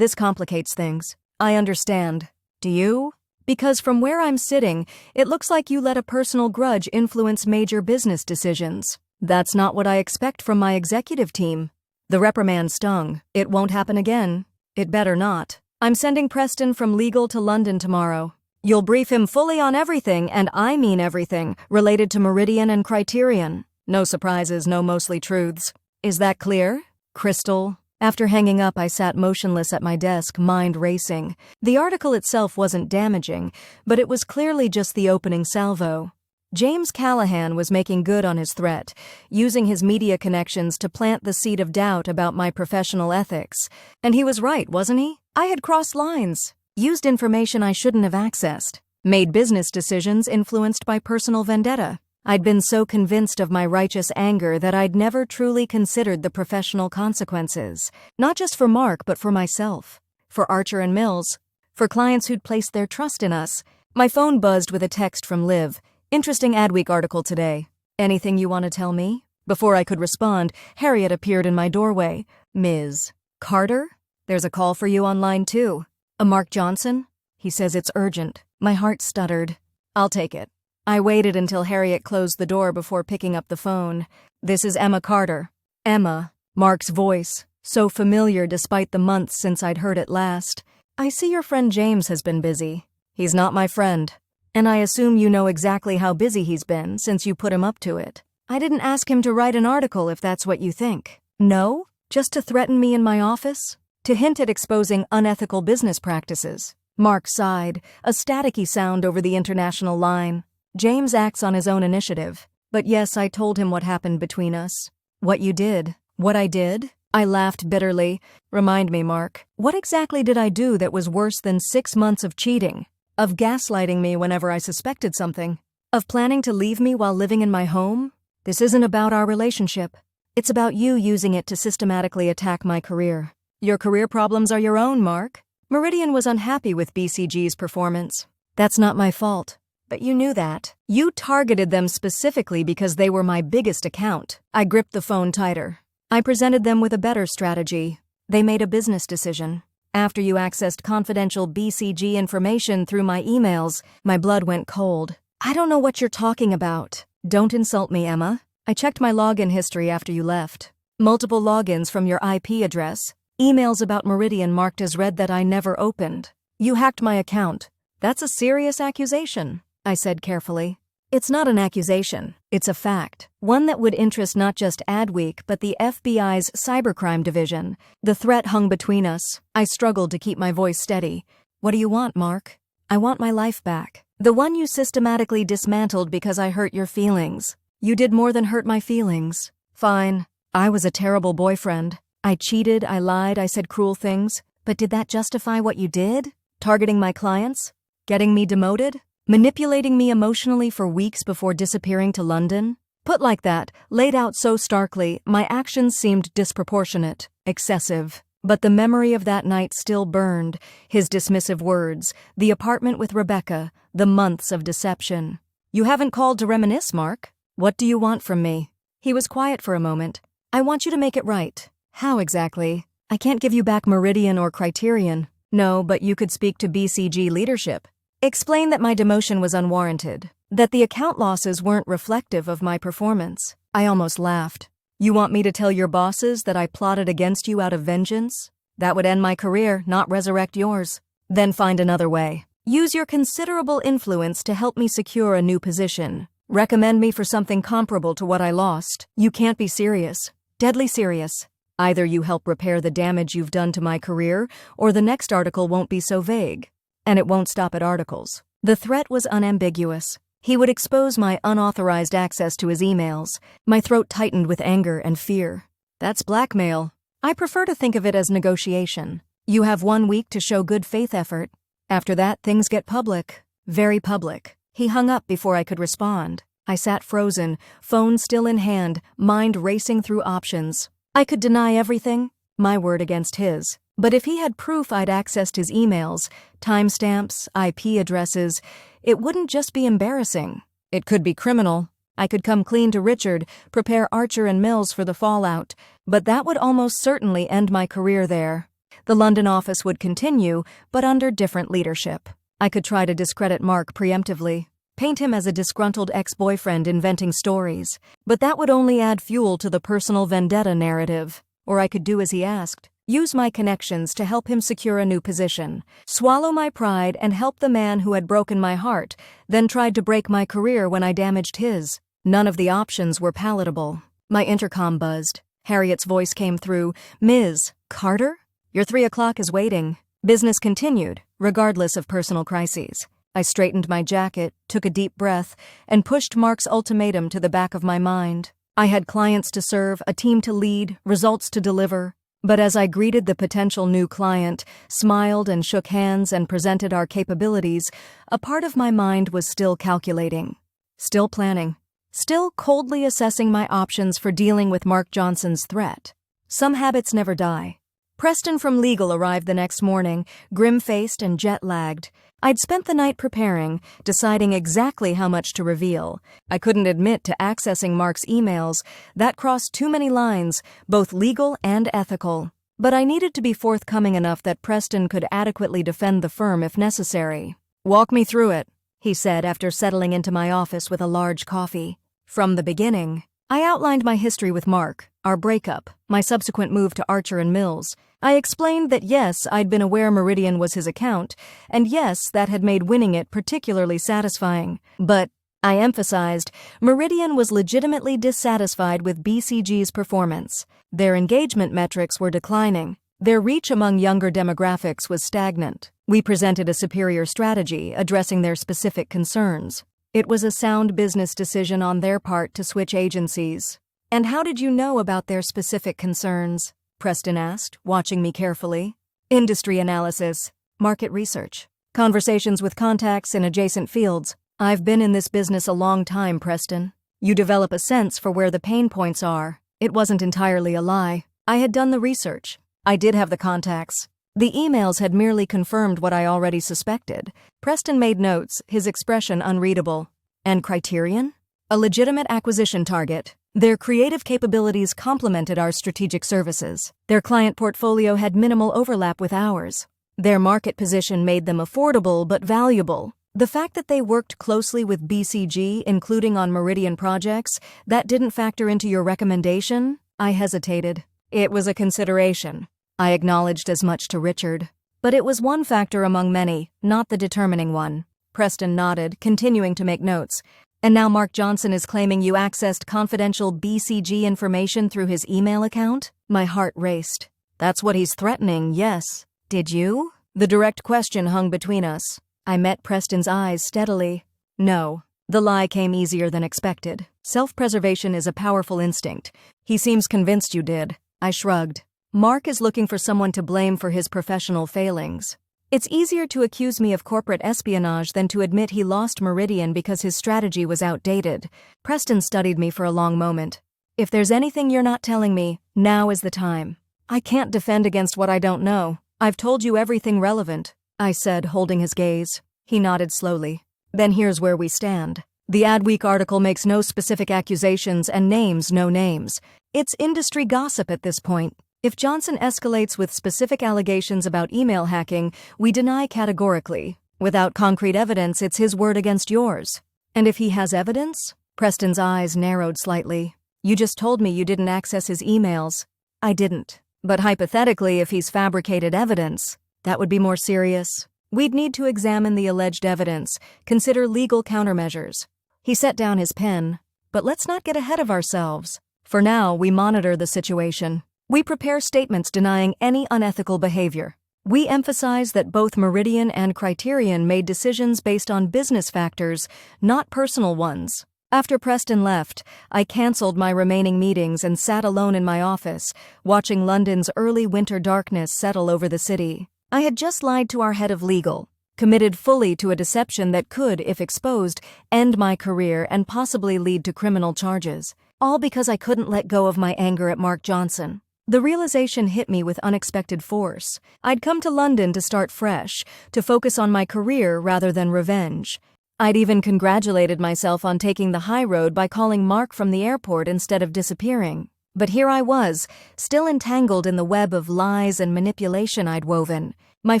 complicates things. I understand. Do you? Because from where I'm sitting, it looks like you let a personal grudge influence major business decisions. That's not what I expect from my executive team." The reprimand stung. "It won't happen again. It better not. I'm sending Preston from legal to London tomorrow. You'll brief him fully on everything, and I mean everything, related to Meridian and Criterion. No surprises, no mostly truths. Is that clear? Crystal?" After hanging up, I sat motionless at my desk, mind racing. The article itself wasn't damaging, but it was clearly just the opening salvo. James Callahan was making good on his threat, using his media connections to plant the seed of doubt about my professional ethics. And he was right, wasn't he? I had crossed lines, used information I shouldn't have accessed, made business decisions influenced by personal vendetta. I'd been so convinced of my righteous anger that I'd never truly considered the professional consequences, not just for Mark but for myself, for Archer and Mills, for clients who'd placed their trust in us. My phone buzzed with a text from Liv. "Interesting Adweek article today. Anything you want to tell me?" Before I could respond, Harriet appeared in my doorway. "Ms. Carter? There's a call for you on line 2. A Mark Johnson? He says it's urgent." My heart stuttered. "I'll take it." I waited until Harriet closed the door before picking up the phone. "This is Emma Carter." Emma. Mark's voice, so familiar despite the months since I'd heard it last. "I see your friend James has been busy." "He's not my friend. And I assume you know exactly how busy he's been since you put him up to it." "I didn't ask him to write an article if that's what you think." "No? Just to threaten me in my office? To hint at exposing unethical business practices?" Mark sighed, a staticky sound over the international line. "James acts on his own initiative. But yes, I told him what happened between us. What you did." "What I did?" I laughed bitterly. "Remind me, Mark. What exactly did I do that was worse than 6 months of cheating? Of gaslighting me whenever I suspected something? Of planning to leave me while living in my home? This isn't about our relationship. It's about you using it to systematically attack my career." "Your career problems are your own, Mark. Meridian was unhappy with BCG's performance. That's not my fault. But you knew that. You targeted them specifically because they were my biggest account." I gripped the phone tighter. "I presented them with a better strategy. They made a business decision. After you accessed confidential BCG information through my emails, my blood went cold." "I don't know what you're talking about." "Don't insult me, Emma. I checked my login history after you left. Multiple logins from your IP address. Emails about Meridian marked as read that I never opened. You hacked my account. That's a serious accusation," I said carefully. "It's not an accusation. It's a fact. One that would interest not just Adweek, but the FBI's cybercrime division. The threat hung between us." I struggled to keep my voice steady. "What do you want, Mark?" "I want my life back. The one you systematically dismantled because I hurt your feelings." "You did more than hurt my feelings." "Fine. I was a terrible boyfriend. I cheated, I lied, I said cruel things. But did that justify what you did? Targeting my clients? Getting me demoted? Manipulating me emotionally for weeks before disappearing to London? Put like that, laid out so starkly, my actions seemed disproportionate, excessive. But the memory of that night still burned, his dismissive words, the apartment with Rebecca, the months of deception. "You haven't called to reminisce, Mark. What do you want from me?" He was quiet for a moment. "I want you to make it right." "How exactly?" "I can't give you back Meridian or Criterion." "No, but you could speak to BCG leadership. Explain that my demotion was unwarranted, that the account losses weren't reflective of my performance." I almost laughed. "You want me to tell your bosses that I plotted against you out of vengeance? That would end my career, not resurrect yours. Then find another way. Use your considerable influence to help me secure a new position. Recommend me for something comparable to what I lost. You can't be serious. Deadly serious. Either you help repair the damage you've done to my career, or the next article won't be so vague. And it won't stop at articles." The threat was unambiguous. He would expose my unauthorized access to his emails. My throat tightened with anger and fear. That's blackmail. I prefer to think of it as negotiation. You have 1 week to show good faith effort. After that, things get public. Very public. He hung up before I could respond. I sat frozen, phone still in hand, mind racing through options. I could deny everything. my word against his. But if he had proof I'd accessed his emails, timestamps, IP addresses, it wouldn't just be embarrassing. It could be criminal. I could come clean to Richard, prepare Archer and Mills for the fallout, but that would almost certainly end my career there. The London office would continue, but under different leadership. I could try to discredit Mark preemptively, paint him as a disgruntled ex-boyfriend inventing stories, but that would only add fuel to the personal vendetta narrative. Or I could do as he asked, use my connections to help him secure a new position, swallow my pride and help the man who had broken my heart, then tried to break my career when I damaged his. None of the options were palatable. My intercom buzzed. Harriet's voice came through. Ms. Carter? Your 3 o'clock is waiting. Business continued, regardless of personal crises. I straightened my jacket, took a deep breath, and pushed Mark's ultimatum to the back of my mind. I had clients to serve, a team to lead, results to deliver. But as I greeted the potential new client, smiled and shook hands and presented our capabilities, a part of my mind was still calculating, still planning, still coldly assessing my options for dealing with Mark Johnson's threat. Some habits never die. Preston from legal arrived the next morning, grim-faced and jet-lagged. I'd spent the night preparing, deciding exactly how much to reveal. I couldn't admit to accessing Mark's emails. That crossed too many lines, both legal and ethical. But I needed to be forthcoming enough that Preston could adequately defend the firm if necessary. "Walk me through it," he said after settling into my office with a large coffee. From the beginning, I outlined my history with Mark, our breakup, my subsequent move to Archer and Mills. I explained that yes, I'd been aware Meridian was his account, and yes, that had made winning it particularly satisfying. But, I emphasized, Meridian was legitimately dissatisfied with BCG's performance. Their engagement metrics were declining. Their reach among younger demographics was stagnant. We presented a superior strategy, addressing their specific concerns. It was a sound business decision on their part to switch agencies. "And how did you know about their specific concerns?" Preston asked, watching me carefully. "Industry analysis, market research, conversations with contacts in adjacent fields. I've been in this business a long time, Preston. You develop a sense for where the pain points are." It wasn't entirely a lie. I had done the research. I did have the contacts. The emails had merely confirmed what I already suspected. Preston made notes, his expression unreadable. "And Criterion? A legitimate acquisition target. Their creative capabilities complemented our strategic services. Their client portfolio had minimal overlap with ours. Their market position made them affordable but valuable. The fact that they worked closely with BCG, including on Meridian projects, that didn't factor into your recommendation?" I hesitated. "It was a consideration." I acknowledged as much to Richard. But it was one factor among many, not the determining one. Preston nodded, continuing to make notes. "And now Mark Johnson is claiming you accessed confidential BCG information through his email account?" My heart raced. "That's what he's threatening, yes." "Did you?" The direct question hung between us. I met Preston's eyes steadily. "No." The lie came easier than expected. "Self-preservation is a powerful instinct. He seems convinced you did." I shrugged. "Mark is looking for someone to blame for his professional failings. It's easier to accuse me of corporate espionage than to admit he lost Meridian because his strategy was outdated." Preston studied me for a long moment. "If there's anything you're not telling me, now is the time." "I can't defend against what I don't know. I've told you everything relevant," I said, holding his gaze. He nodded slowly. "Then here's where we stand. The Adweek article makes no specific accusations and names no names. It's industry gossip at this point. If Johnson escalates with specific allegations about email hacking, we deny categorically. Without concrete evidence, it's his word against yours." "And if he has evidence?" Preston's eyes narrowed slightly. "You just told me you didn't access his emails." "I didn't. But hypothetically, if he's fabricated evidence, that would be more serious. We'd need to examine the alleged evidence, consider legal countermeasures." He set down his pen. "But let's not get ahead of ourselves. For now, we monitor the situation. We prepare statements denying any unethical behavior. We emphasize that both Meridian and Criterion made decisions based on business factors, not personal ones." After Preston left, I canceled my remaining meetings and sat alone in my office, watching London's early winter darkness settle over the city. I had just lied to our head of legal, committed fully to a deception that could, if exposed, end my career and possibly lead to criminal charges, all because I couldn't let go of my anger at Mark Johnson. The realization hit me with unexpected force. I'd come to London to start fresh, to focus on my career rather than revenge. I'd even congratulated myself on taking the high road by calling Mark from the airport instead of disappearing. But here I was, still entangled in the web of lies and manipulation I'd woven. My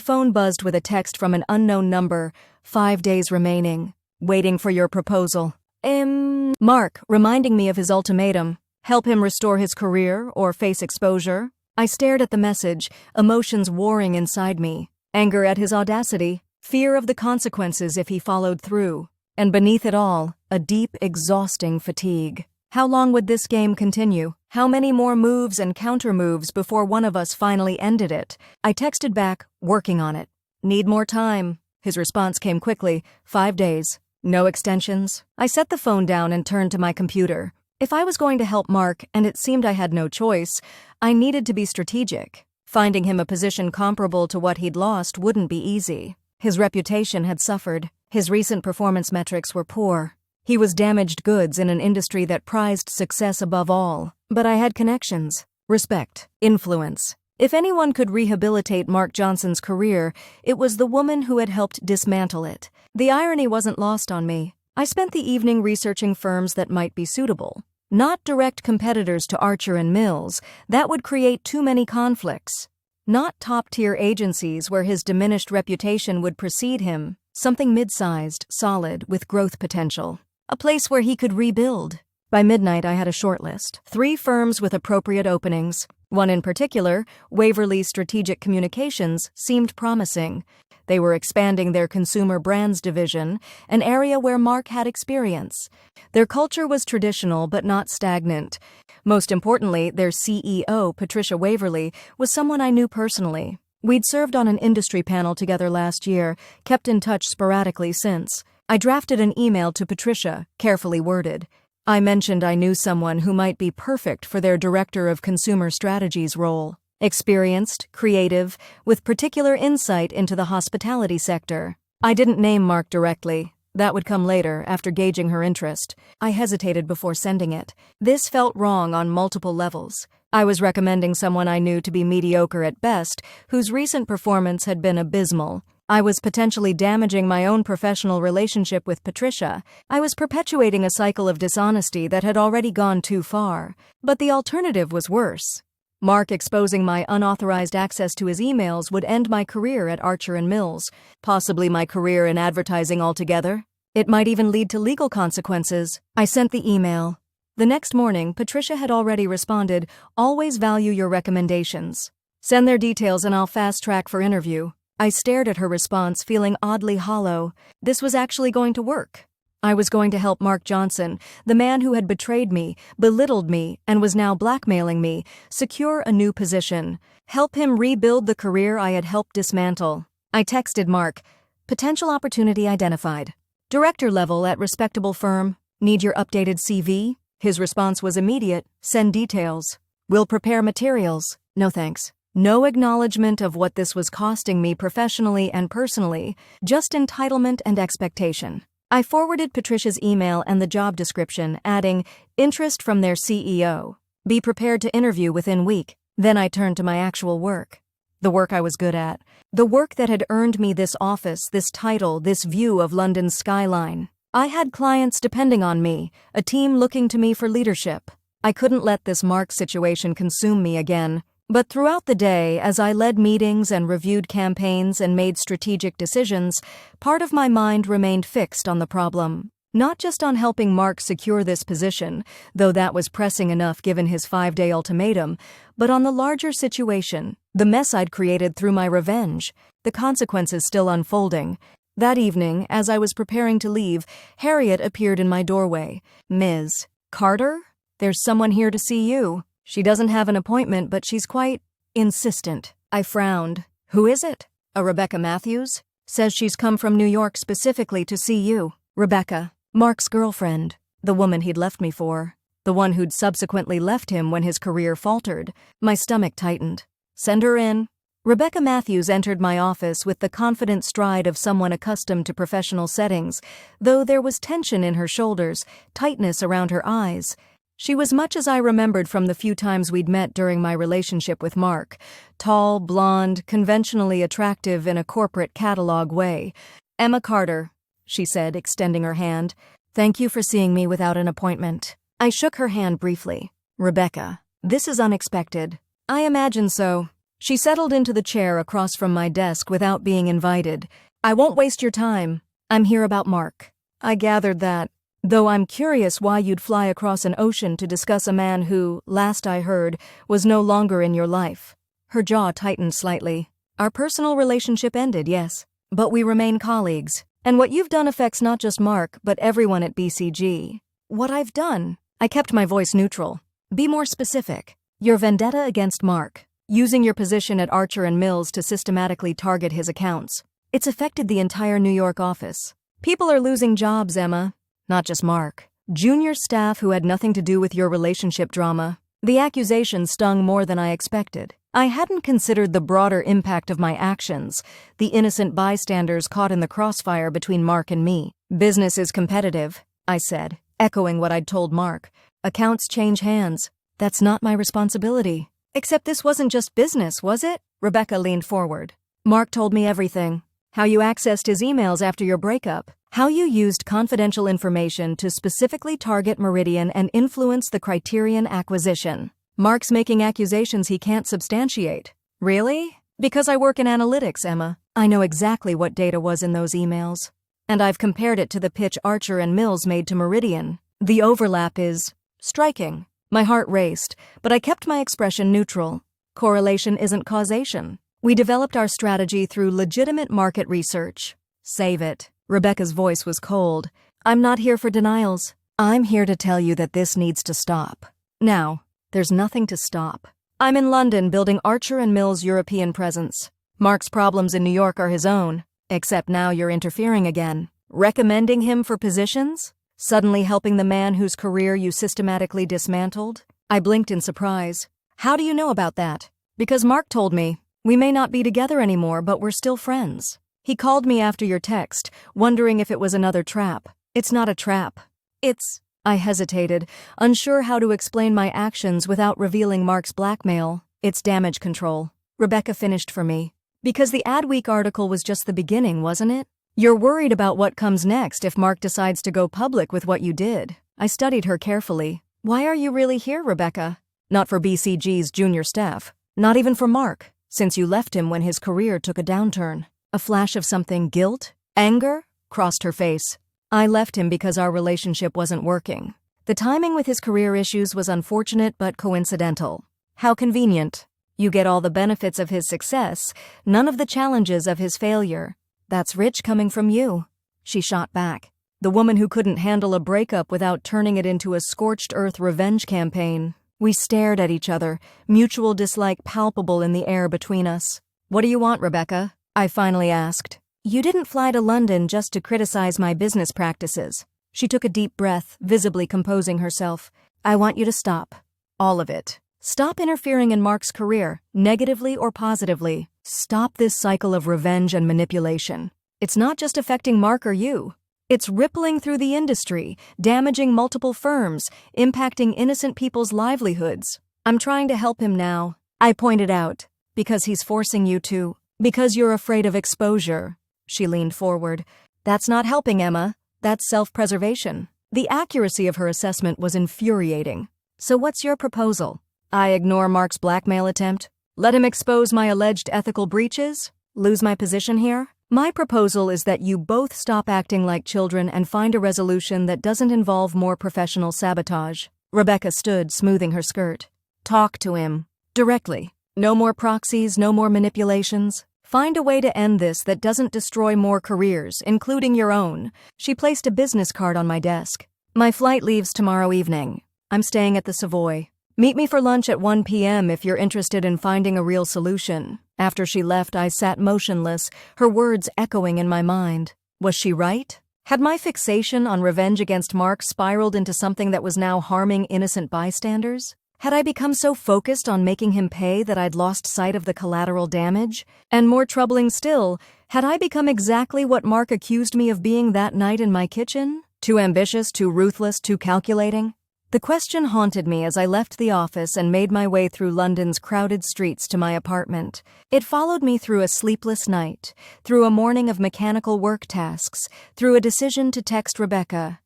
phone buzzed with a text from an unknown number, 5 days remaining. Waiting for your proposal. Mark, reminding me of his ultimatum. Help him restore his career or face exposure? I stared at the message, emotions warring inside me. Anger at his audacity, fear of the consequences if he followed through. And beneath it all, a deep, exhausting fatigue. How long would this game continue? How many more moves and counter-moves before one of us finally ended it? I texted back, working on it. Need more time. His response came quickly, 5 days. No extensions. I set the phone down and turned to my computer. If I was going to help Mark, and it seemed I had no choice, I needed to be strategic. Finding him a position comparable to what he'd lost wouldn't be easy. His reputation had suffered. His recent performance metrics were poor. He was damaged goods in an industry that prized success above all. But I had connections, respect, influence. If anyone could rehabilitate Mark Johnson's career, it was the woman who had helped dismantle it. The irony wasn't lost on me. I spent the evening researching firms that might be suitable. Not direct competitors to Archer & Mills, that would create too many conflicts. Not top-tier agencies where his diminished reputation would precede him. Something mid-sized, solid, with growth potential. A place where he could rebuild. By midnight, I had a short list. 3 firms with appropriate openings. One in particular, Waverly Strategic Communications, seemed promising. They were expanding their consumer brands division, an area where Mark had experience. Their culture was traditional but not stagnant. Most importantly, their CEO, Patricia Waverly, was someone I knew personally. We'd served on an industry panel together last year, kept in touch sporadically since. I drafted an email to Patricia, carefully worded. I mentioned I knew someone who might be perfect for their Director of Consumer Strategies role. Experienced, creative, with particular insight into the hospitality sector. I didn't name Mark directly. That would come later, after gauging her interest. I hesitated before sending it. This felt wrong on multiple levels. I was recommending someone I knew to be mediocre at best, whose recent performance had been abysmal. I was potentially damaging my own professional relationship with Patricia. I was perpetuating a cycle of dishonesty that had already gone too far. But the alternative was worse. Mark exposing my unauthorized access to his emails would end my career at Archer & Mills, possibly my career in advertising altogether. It might even lead to legal consequences. I sent the email. The next morning, Patricia had already responded, "Always value your recommendations. Send their details and I'll fast-track for interview." I stared at her response, feeling oddly hollow. This was actually going to work. I was going to help Mark Johnson, the man who had betrayed me, belittled me, and was now blackmailing me, secure a new position, help him rebuild the career I had helped dismantle. I texted Mark, "Potential opportunity identified. Director level at respectable firm. Need your updated CV?" His response was immediate, "Send details. We'll prepare materials. No thanks." No acknowledgement of what this was costing me professionally and personally, just entitlement and expectation. I forwarded Patricia's email and the job description, adding, "Interest from their CEO. Be prepared to interview within week." Then I turned to my actual work. The work I was good at. The work that had earned me this office, this title, this view of London's skyline. I had clients depending on me, a team looking to me for leadership. I couldn't let this Mark situation consume me again. But throughout the day, as I led meetings and reviewed campaigns and made strategic decisions, part of my mind remained fixed on the problem. Not just on helping Mark secure this position, though that was pressing enough given his 5-day ultimatum, but on the larger situation, the mess I'd created through my revenge, the consequences still unfolding. That evening, as I was preparing to leave, Harriet appeared in my doorway. "Ms. Carter? There's someone here to see you. She doesn't have an appointment, but she's quite insistent." I frowned. "Who is it?" "A Rebecca Matthews. Says she's come from New York specifically to see you." Rebecca, Mark's girlfriend, the woman he'd left me for, the one who'd subsequently left him when his career faltered. My stomach tightened. "Send her in." Rebecca Matthews entered my office with the confident stride of someone accustomed to professional settings, though there was tension in her shoulders, tightness around her eyes. She was much as I remembered from the few times we'd met during my relationship with Mark. Tall, blonde, conventionally attractive in a corporate catalog way. "Emma Carter," she said, extending her hand. "Thank you for seeing me without an appointment." I shook her hand briefly. "Rebecca, this is unexpected." "I imagine so." She settled into the chair across from my desk without being invited. "I won't waste your time. I'm here about Mark." "I gathered that. Though I'm curious why you'd fly across an ocean to discuss a man who, last I heard, was no longer in your life." Her jaw tightened slightly. "Our personal relationship ended, yes. But we remain colleagues. And what you've done affects not just Mark, but everyone at BCG." "What I've done?" I kept my voice neutral. "Be more specific. Your vendetta against Mark, using your position at Archer & Mills to systematically target his accounts. It's affected the entire New York office. People are losing jobs, Emma. Not just Mark. Junior staff who had nothing to do with your relationship drama. The accusation stung more than I expected. I hadn't considered the broader impact of my actions, the innocent bystanders caught in the crossfire between Mark and me. "Business is competitive," I said, echoing what I'd told Mark. "Accounts change hands. That's not my responsibility." "Except this wasn't just business, was it?" Rebecca leaned forward. "Mark told me everything. How you accessed his emails after your breakup. How you used confidential information to specifically target Meridian and influence the Criterion acquisition. Mark's making accusations he can't substantiate." "Really?" "Because I work in analytics, Emma. I know exactly what data was in those emails. And I've compared it to the pitch Archer & Mills made to Meridian. The overlap is striking." My heart raced, but I kept my expression neutral. Correlation isn't causation. We developed our strategy through legitimate market research. "Save it." Rebecca's voice was cold. "I'm not here for denials. I'm here to tell you that this needs to stop. Now, there's nothing to stop. I'm in London building Archer & Mills' European presence. Mark's problems in New York are his own, except now you're interfering again. Recommending him for positions? Suddenly helping the man whose career you systematically dismantled?" I blinked in surprise. "How do you know about that?" "Because Mark told me. We may not be together anymore, but we're still friends. He called me after your text, wondering if it was another trap." "It's not a trap. It's—" I hesitated, unsure how to explain my actions without revealing Mark's blackmail. "It's damage control." Rebecca finished for me. "Because the Adweek article was just the beginning, wasn't it? You're worried about what comes next if Mark decides to go public with what you did." I studied her carefully. "Why are you really here, Rebecca?" "Not for BCG's junior staff. Not even for Mark, since you left him when his career took a downturn." A flash of something, guilt, anger, crossed her face. "I left him because our relationship wasn't working. The timing with his career issues was unfortunate but coincidental." "How convenient. You get all the benefits of his success, none of the challenges of his failure. That's rich coming from you." She shot back. The woman who couldn't handle a breakup without turning it into a scorched earth revenge campaign. We stared at each other, mutual dislike palpable in the air between us. "What do you want, Rebecca?" I finally asked. "You didn't fly to London just to criticize my business practices." She took a deep breath, visibly composing herself. "I want you to stop. All of it. Stop interfering in Mark's career, negatively or positively. Stop this cycle of revenge and manipulation. It's not just affecting Mark or you. It's rippling through the industry, damaging multiple firms, impacting innocent people's livelihoods. I'm trying to help him now," I pointed out, "because he's forcing you to. Because you're afraid of exposure." She leaned forward. "That's not helping, Emma. That's self-preservation." The accuracy of her assessment was infuriating. "So what's your proposal? I ignore Mark's blackmail attempt? Let him expose my alleged ethical breaches? Lose my position here? My proposal is that you both stop acting like children and find a resolution that doesn't involve more professional sabotage." Rebecca stood, smoothing her skirt. "Talk to him. Directly. No more proxies, no more manipulations. Find a way to end this that doesn't destroy more careers, including your own." She placed a business card on my desk. "My flight leaves tomorrow evening. I'm staying at the Savoy. Meet me for lunch at 1 p.m. if you're interested in finding a real solution." After she left, I sat motionless, her words echoing in my mind. Was she right? Had my fixation on revenge against Mark spiraled into something that was now harming innocent bystanders? Had I become so focused on making him pay that I'd lost sight of the collateral damage? And more troubling still, had I become exactly what Mark accused me of being that night in my kitchen? Too ambitious, too ruthless, too calculating? The question haunted me as I left the office and made my way through London's crowded streets to my apartment. It followed me through a sleepless night, through a morning of mechanical work tasks, through a decision to text Rebecca.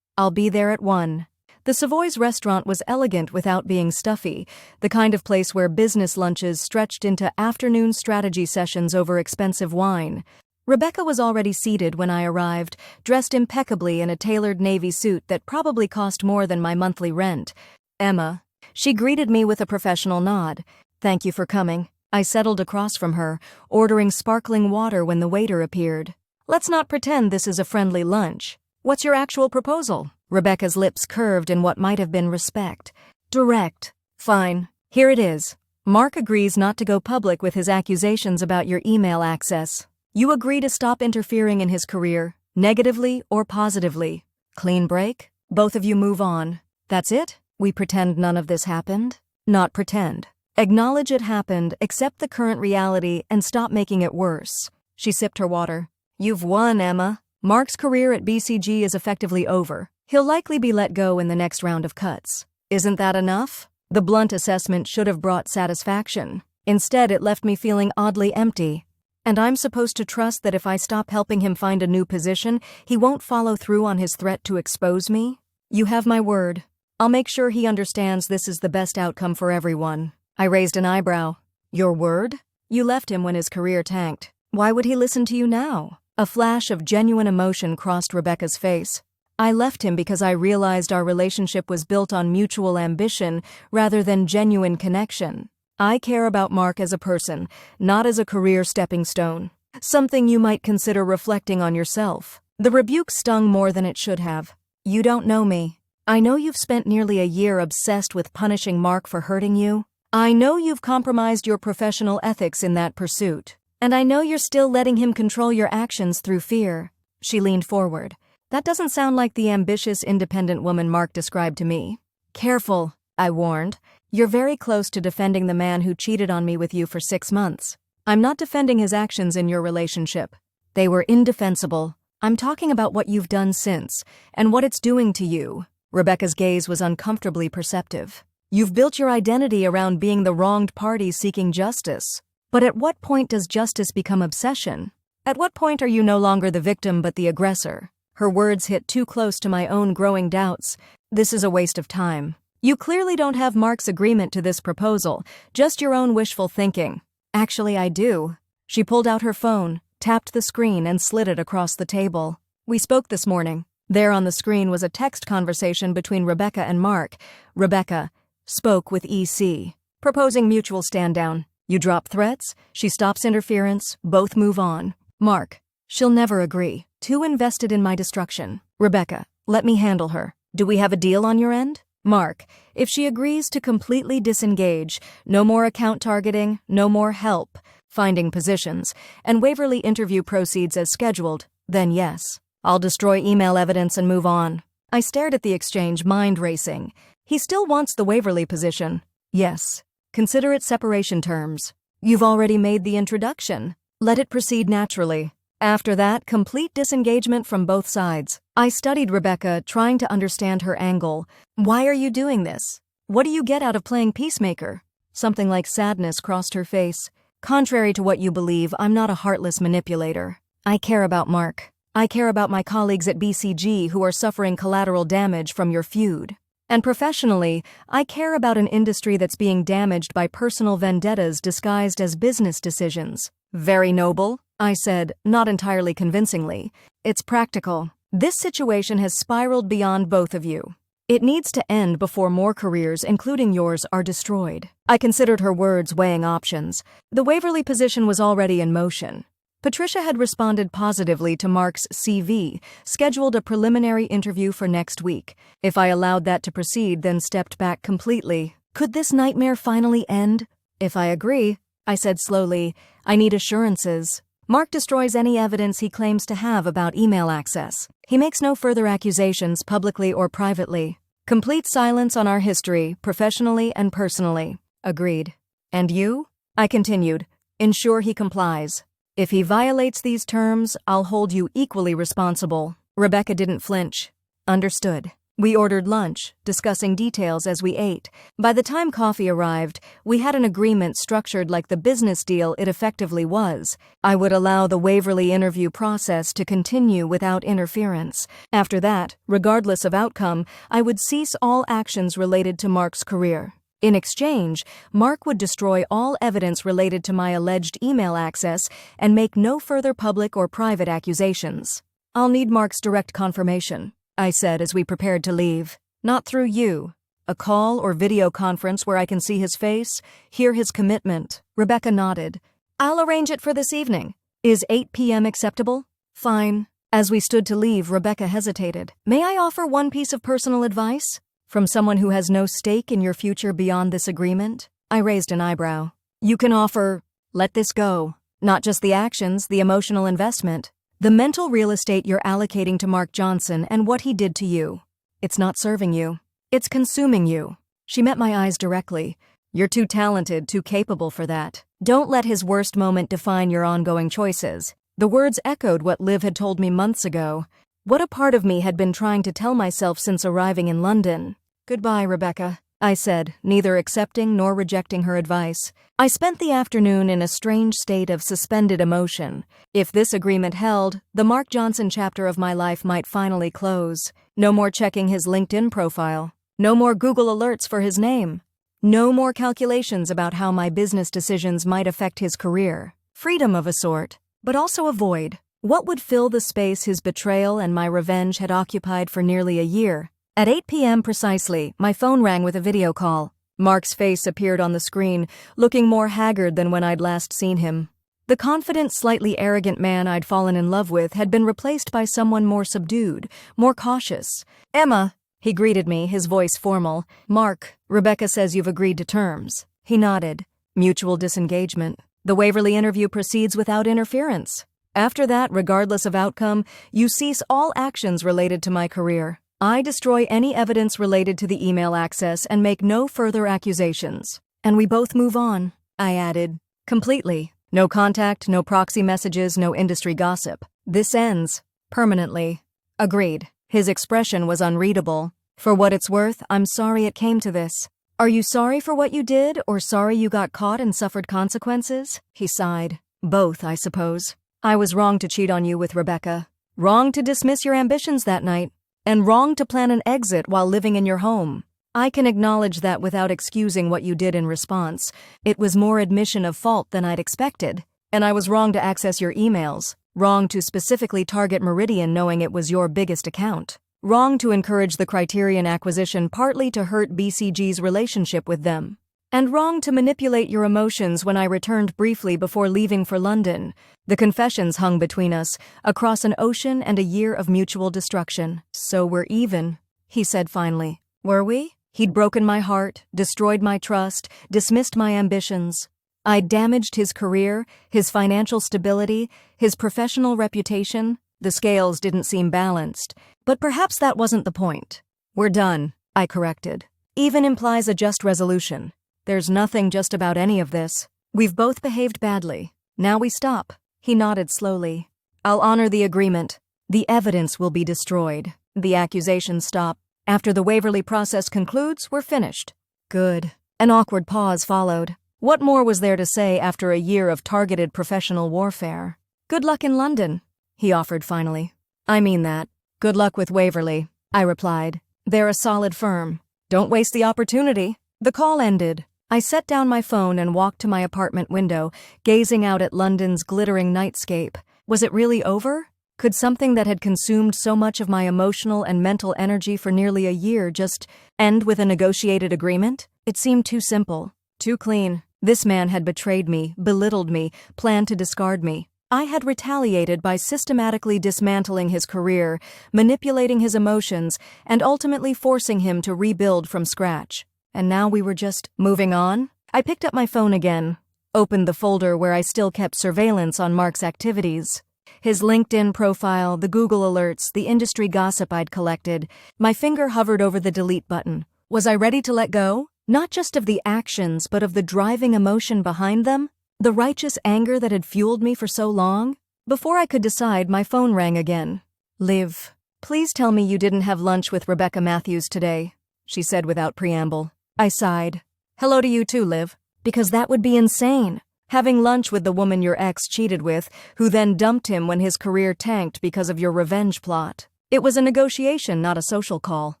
I'll be there at 1. The Savoy's restaurant was elegant without being stuffy, the kind of place where business lunches stretched into afternoon strategy sessions over expensive wine. Rebecca was already seated when I arrived, dressed impeccably in a tailored navy suit that probably cost more than my monthly rent. Emma. She greeted me with a professional nod. Thank you for coming. I settled across from her, ordering sparkling water when the waiter appeared. Let's not pretend this is a friendly lunch. What's your actual proposal? Rebecca's lips curved in what might have been respect. Direct. Fine. Here it is. Mark agrees not to go public with his accusations about your email access. You agree to stop interfering in his career, negatively or positively. Clean break? Both of you move on. That's it? We pretend none of this happened? Not pretend. Acknowledge it happened, accept the current reality, and stop making it worse. She sipped her water. You've won, Emma. Mark's career at BCG is effectively over. He'll likely be let go in the next round of cuts. Isn't that enough? The blunt assessment should have brought satisfaction. Instead, it left me feeling oddly empty. And I'm supposed to trust that if I stop helping him find a new position, he won't follow through on his threat to expose me? You have my word. I'll make sure he understands this is the best outcome for everyone. I raised an eyebrow. Your word? You left him when his career tanked. Why would he listen to you now? A flash of genuine emotion crossed Rebecca's face. I left him because I realized our relationship was built on mutual ambition rather than genuine connection. I care about Mark as a person, not as a career stepping stone. Something you might consider reflecting on yourself. The rebuke stung more than it should have. You don't know me. I know you've spent nearly a year obsessed with punishing Mark for hurting you. I know you've compromised your professional ethics in that pursuit. And I know you're still letting him control your actions through fear. She leaned forward. That doesn't sound like the ambitious, independent woman Mark described to me. Careful, I warned. You're very close to defending the man who cheated on me with you for 6 months. I'm not defending his actions in your relationship. They were indefensible. I'm talking about what you've done since, and what it's doing to you. Rebecca's gaze was uncomfortably perceptive. You've built your identity around being the wronged party seeking justice. But at what point does justice become obsession? At what point are you no longer the victim but the aggressor? Her words hit too close to my own growing doubts. This is a waste of time. You clearly don't have Mark's agreement to this proposal, just your own wishful thinking. Actually, I do. She pulled out her phone, tapped the screen, and slid it across the table. We spoke this morning. There on the screen was a text conversation between Rebecca and Mark. Rebecca spoke with EC, proposing mutual stand-down. You drop threats, she stops interference, both move on. Mark, she'll never agree. Too invested in my destruction. Rebecca, let me handle her. Do we have a deal on your end? Mark, if she agrees to completely disengage, no more account targeting, no more help finding positions, and Waverly interview proceeds as scheduled, then yes. I'll destroy email evidence and move on. I stared at the exchange, mind racing. He still wants the Waverly position. Yes. Consider it separation terms. You've already made the introduction. Let it proceed naturally. After that, complete disengagement from both sides. I studied Rebecca, trying to understand her angle. Why are you doing this? What do you get out of playing peacemaker? Something like sadness crossed her face. Contrary to what you believe, I'm not a heartless manipulator. I care about Mark. I care about my colleagues at BCG who are suffering collateral damage from your feud. And professionally, I care about an industry that's being damaged by personal vendettas disguised as business decisions. Very noble, I said, not entirely convincingly. It's practical. This situation has spiraled beyond both of you. It needs to end before more careers, including yours, are destroyed. I considered her words, weighing options. The Waverly position was already in motion. Patricia had responded positively to Mark's CV, scheduled a preliminary interview for next week. If I allowed that to proceed, then stepped back completely. Could this nightmare finally end? If I agree, I said slowly, I need assurances. Mark destroys any evidence he claims to have about email access. He makes no further accusations publicly or privately. Complete silence on our history, professionally and personally. Agreed. And you? I continued. Ensure he complies. If he violates these terms, I'll hold you equally responsible. Rebecca didn't flinch. Understood. We ordered lunch, discussing details as we ate. By the time coffee arrived, we had an agreement structured like the business deal it effectively was. I would allow the Waverly interview process to continue without interference. After that, regardless of outcome, I would cease all actions related to Mark's career. In exchange, Mark would destroy all evidence related to my alleged email access and make no further public or private accusations. I'll need Mark's direct confirmation, I said as we prepared to leave. Not through you. A call or video conference where I can see his face, hear his commitment. Rebecca nodded. I'll arrange it for this evening. Is 8 p.m. acceptable? Fine. As we stood to leave, Rebecca hesitated. May I offer one piece of personal advice? From someone who has no stake in your future beyond this agreement? I raised an eyebrow. You can offer, let this go. Not just the actions, the emotional investment. The mental real estate you're allocating to Mark Johnson and what he did to you. It's not serving you. It's consuming you. She met my eyes directly. You're too talented, too capable for that. Don't let his worst moment define your ongoing choices. The words echoed what Liv had told me months ago. What a part of me had been trying to tell myself since arriving in London. Goodbye, Rebecca, I said, neither accepting nor rejecting her advice. I spent the afternoon in a strange state of suspended emotion. If this agreement held, the Mark Johnson chapter of my life might finally close. No more checking his LinkedIn profile. No more Google alerts for his name. No more calculations about how my business decisions might affect his career. Freedom of a sort, but also a void. What would fill the space his betrayal and my revenge had occupied for nearly a year? At 8 p.m. precisely, my phone rang with a video call. Mark's face appeared on the screen, looking more haggard than when I'd last seen him. The confident, slightly arrogant man I'd fallen in love with had been replaced by someone more subdued, more cautious. Emma, he greeted me, his voice formal. Mark, Rebecca says you've agreed to terms. He nodded. Mutual disengagement. The Waverly interview proceeds without interference. After that, regardless of outcome, you cease all actions related to my career. I destroy any evidence related to the email access and make no further accusations. And we both move on, I added. Completely. No contact, no proxy messages, no industry gossip. This ends. Permanently. Agreed. His expression was unreadable. For what it's worth, I'm sorry it came to this. Are you sorry for what you did, or sorry you got caught and suffered consequences? He sighed. Both, I suppose. I was wrong to cheat on you with Rebecca. Wrong to dismiss your ambitions that night. And wrong to plan an exit while living in your home. I can acknowledge that without excusing what you did in response. It was more admission of fault than I'd expected. And I was wrong to access your emails. Wrong to specifically target Meridian knowing it was your biggest account. Wrong to encourage the Criterion acquisition partly to hurt BCG's relationship with them. And wrong to manipulate your emotions when I returned briefly before leaving for London. The confessions hung between us, across an ocean and a year of mutual destruction. So we're even, he said finally. Were we? He'd broken my heart, destroyed my trust, dismissed my ambitions. I'd damaged his career, his financial stability, his professional reputation. The scales didn't seem balanced. But perhaps that wasn't the point. We're done, I corrected. Even implies a just resolution. There's nothing just about any of this. We've both behaved badly. Now we stop. He nodded slowly. I'll honor the agreement. The evidence will be destroyed. The accusations stop. After the Waverly process concludes, we're finished. Good. An awkward pause followed. What more was there to say after a year of targeted professional warfare? Good luck in London, he offered finally. I mean that. Good luck with Waverly, I replied. They're a solid firm. Don't waste the opportunity. The call ended. I set down my phone and walked to my apartment window, gazing out at London's glittering nightscape. Was it really over? Could something that had consumed so much of my emotional and mental energy for nearly a year just end with a negotiated agreement? It seemed too simple, too clean. This man had betrayed me, belittled me, planned to discard me. I had retaliated by systematically dismantling his career, manipulating his emotions, and ultimately forcing him to rebuild from scratch. And now we were just moving on? I picked up my phone again, opened the folder where I still kept surveillance on Mark's activities. His LinkedIn profile, the Google alerts, the industry gossip I'd collected. My finger hovered over the delete button. Was I ready to let go? Not just of the actions, but of the driving emotion behind them? The righteous anger that had fueled me for so long? Before I could decide, my phone rang again. Liv, Please tell me you didn't have lunch with Rebecca Matthews today, she said without preamble. I sighed. Hello to you too, Liv. Because that would be insane. Having lunch with the woman your ex cheated with, who then dumped him when his career tanked because of your revenge plot. It was a negotiation, not a social call.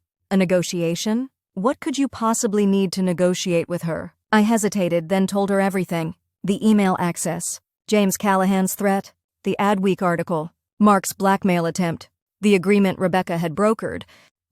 A negotiation? What could you possibly need to negotiate with her? I hesitated, then told her everything. The email access, James Callahan's threat, the Adweek article, Mark's blackmail attempt, the agreement Rebecca had brokered.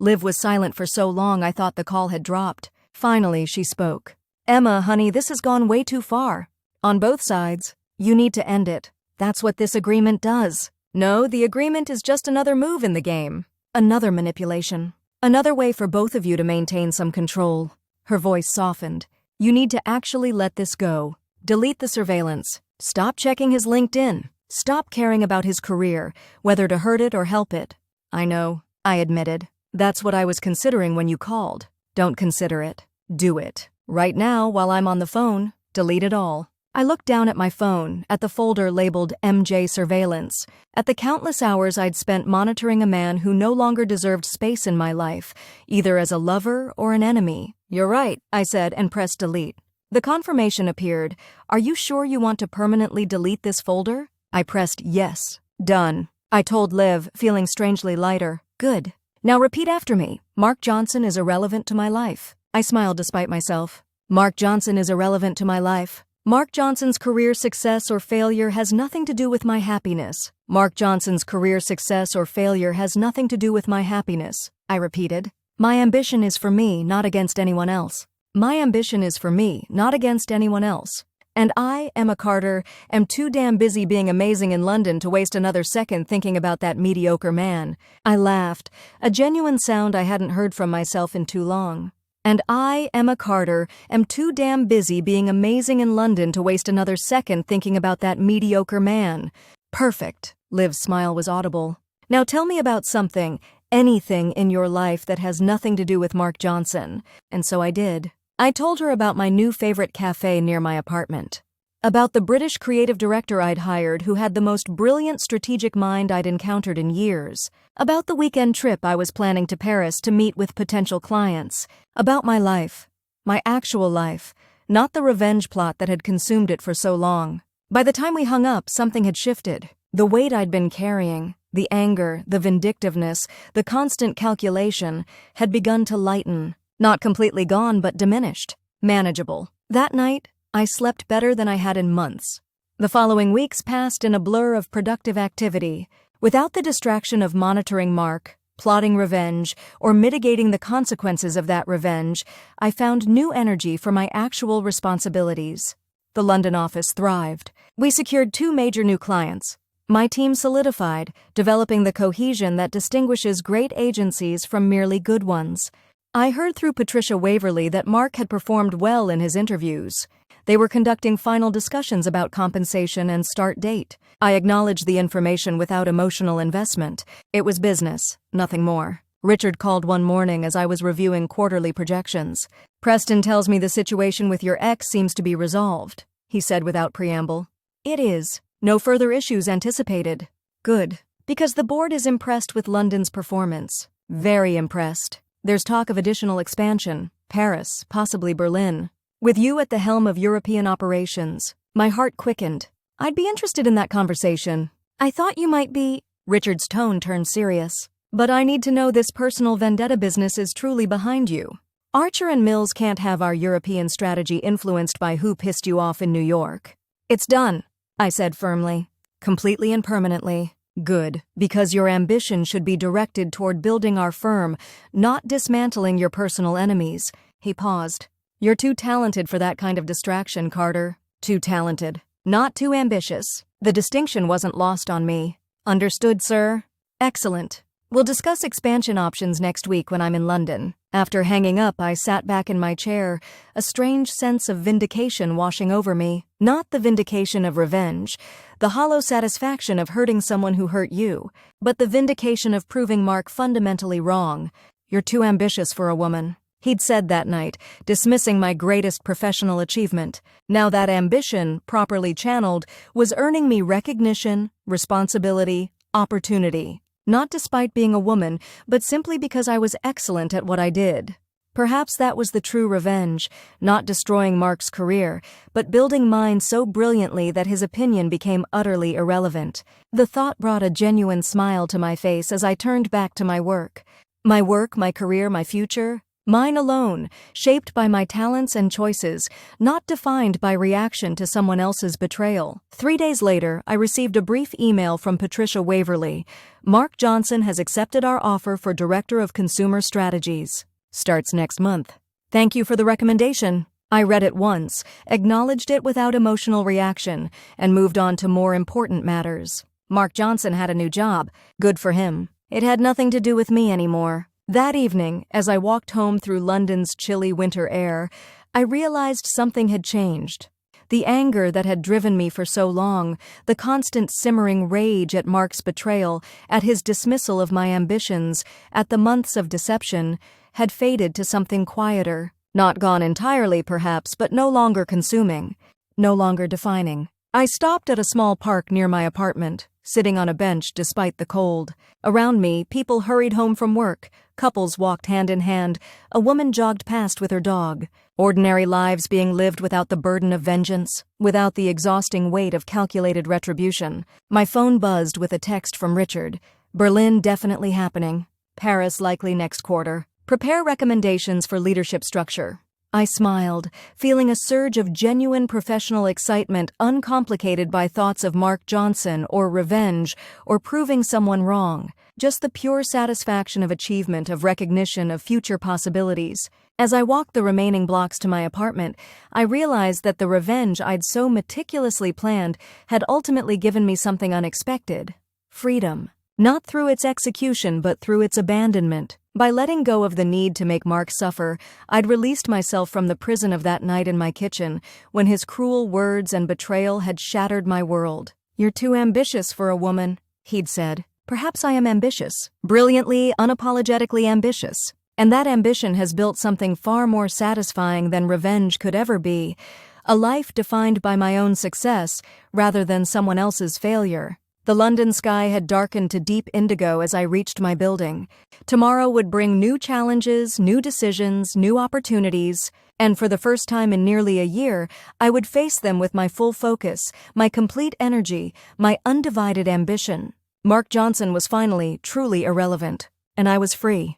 Liv was silent for so long I thought the call had dropped. Finally, she spoke. Emma, honey, this has gone way too far. On both sides. You need to end it. That's what this agreement does. No, the agreement is just another move in the game. Another manipulation. Another way for both of you to maintain some control. Her voice softened. You need to actually let this go. Delete the surveillance. Stop checking his LinkedIn. Stop caring about his career, whether to hurt it or help it. I know, I admitted. That's what I was considering when you called. Don't consider it. Do it. Right now, while I'm on the phone, delete it all. I looked down at my phone, at the folder labeled MJ Surveillance, at the countless hours I'd spent monitoring a man who no longer deserved space in my life, either as a lover or an enemy. You're right, I said and pressed delete. The confirmation appeared. Are you sure you want to permanently delete this folder? I pressed yes. Done. I told Liv, feeling strangely lighter. Good. Now repeat after me. Mark Johnson is irrelevant to my life. I smiled despite myself. Mark Johnson is irrelevant to my life. Mark Johnson's career success or failure has nothing to do with my happiness. Mark Johnson's career success or failure has nothing to do with my happiness, I repeated. My ambition is for me, not against anyone else. My ambition is for me, not against anyone else. And I, Emma Carter, am too damn busy being amazing in London to waste another second thinking about that mediocre man. I laughed, a genuine sound I hadn't heard from myself in too long. And I, Emma Carter, am too damn busy being amazing in London to waste another second thinking about that mediocre man. Perfect. Liv's smile was audible. Now tell me about something, anything in your life that has nothing to do with Mark Johnson. And so I did. I told her about my new favorite cafe near my apartment. About the British creative director I'd hired who had the most brilliant strategic mind I'd encountered in years. About the weekend trip I was planning to Paris to meet with potential clients. About my life. My actual life. Not the revenge plot that had consumed it for so long. By the time we hung up, something had shifted. The weight I'd been carrying, the anger, the vindictiveness, the constant calculation, had begun to lighten. Not completely gone, but diminished. Manageable. That night, I slept better than I had in months. The following weeks passed in a blur of productive activity, without the distraction of monitoring Mark, plotting revenge, or mitigating the consequences of that revenge. I found new energy for my actual responsibilities. The London office thrived. We secured 2 major new clients. My team solidified, developing the cohesion that distinguishes great agencies from merely good ones. I heard through Patricia Waverley that Mark had performed well in his interviews. They were conducting final discussions about compensation and start date. I acknowledged the information without emotional investment. It was business, nothing more. Richard called one morning as I was reviewing quarterly projections. Preston tells me the situation with your ex seems to be resolved, he said without preamble. It is. No further issues anticipated. Good. Because the board is impressed with London's performance. Very impressed. There's talk of additional expansion. Paris, possibly Berlin. With you at the helm of European operations. My heart quickened. I'd be interested in that conversation. I thought you might be. Richard's tone turned serious. But I need to know this personal vendetta business is truly behind you. Archer and Mills can't have our European strategy influenced by who pissed you off in New York. It's done, I said firmly. Completely and permanently. Good, because your ambition should be directed toward building our firm, not dismantling your personal enemies. He paused. You're too talented for that kind of distraction, Carter. Too talented. Not too ambitious. The distinction wasn't lost on me. Understood, sir? Excellent. We'll discuss expansion options next week when I'm in London. After hanging up, I sat back in my chair, a strange sense of vindication washing over me. Not the vindication of revenge, the hollow satisfaction of hurting someone who hurt you, but the vindication of proving Mark fundamentally wrong. You're too ambitious for a woman. He'd said that night, dismissing my greatest professional achievement. Now that ambition, properly channeled, was earning me recognition, responsibility, opportunity. Not despite being a woman, but simply because I was excellent at what I did. Perhaps that was the true revenge, not destroying Mark's career, but building mine so brilliantly that his opinion became utterly irrelevant. The thought brought a genuine smile to my face as I turned back to my work. My work, my career, my future, mine alone, shaped by my talents and choices, not defined by reaction to someone else's betrayal. 3 days later, I received a brief email from Patricia Waverly. Mark Johnson has accepted our offer for Director of Consumer Strategies. Starts next month. Thank you for the recommendation. I read it once, acknowledged it without emotional reaction, and moved on to more important matters. Mark Johnson had a new job. Good for him. It had nothing to do with me anymore. That evening, as I walked home through London's chilly winter air, I realized something had changed. The anger that had driven me for so long, the constant simmering rage at Mark's betrayal, at his dismissal of my ambitions, at the months of deception, had faded to something quieter. Not gone entirely, perhaps, but no longer consuming, no longer defining. I stopped at a small park near my apartment, sitting on a bench despite the cold. Around me, people hurried home from work, couples walked hand in hand, a woman jogged past with her dog. Ordinary lives being lived without the burden of vengeance, without the exhausting weight of calculated retribution. My phone buzzed with a text from Richard. Berlin definitely happening. Paris likely next quarter. Prepare recommendations for leadership structure. I smiled, feeling a surge of genuine professional excitement uncomplicated by thoughts of Mark Johnson or revenge or proving someone wrong. Just the pure satisfaction of achievement, of recognition, of future possibilities. As I walked the remaining blocks to my apartment, I realized that the revenge I'd so meticulously planned had ultimately given me something unexpected. Freedom. Not through its execution, but through its abandonment. By letting go of the need to make Mark suffer, I'd released myself from the prison of that night in my kitchen, when his cruel words and betrayal had shattered my world. "You're too ambitious for a woman," he'd said. Perhaps I am ambitious, brilliantly, unapologetically ambitious. And that ambition has built something far more satisfying than revenge could ever be, a life defined by my own success rather than someone else's failure. The London sky had darkened to deep indigo as I reached my building. Tomorrow would bring new challenges, new decisions, new opportunities, and for the first time in nearly a year, I would face them with my full focus, my complete energy, my undivided ambition. Mark Johnson was finally, truly irrelevant, and I was free.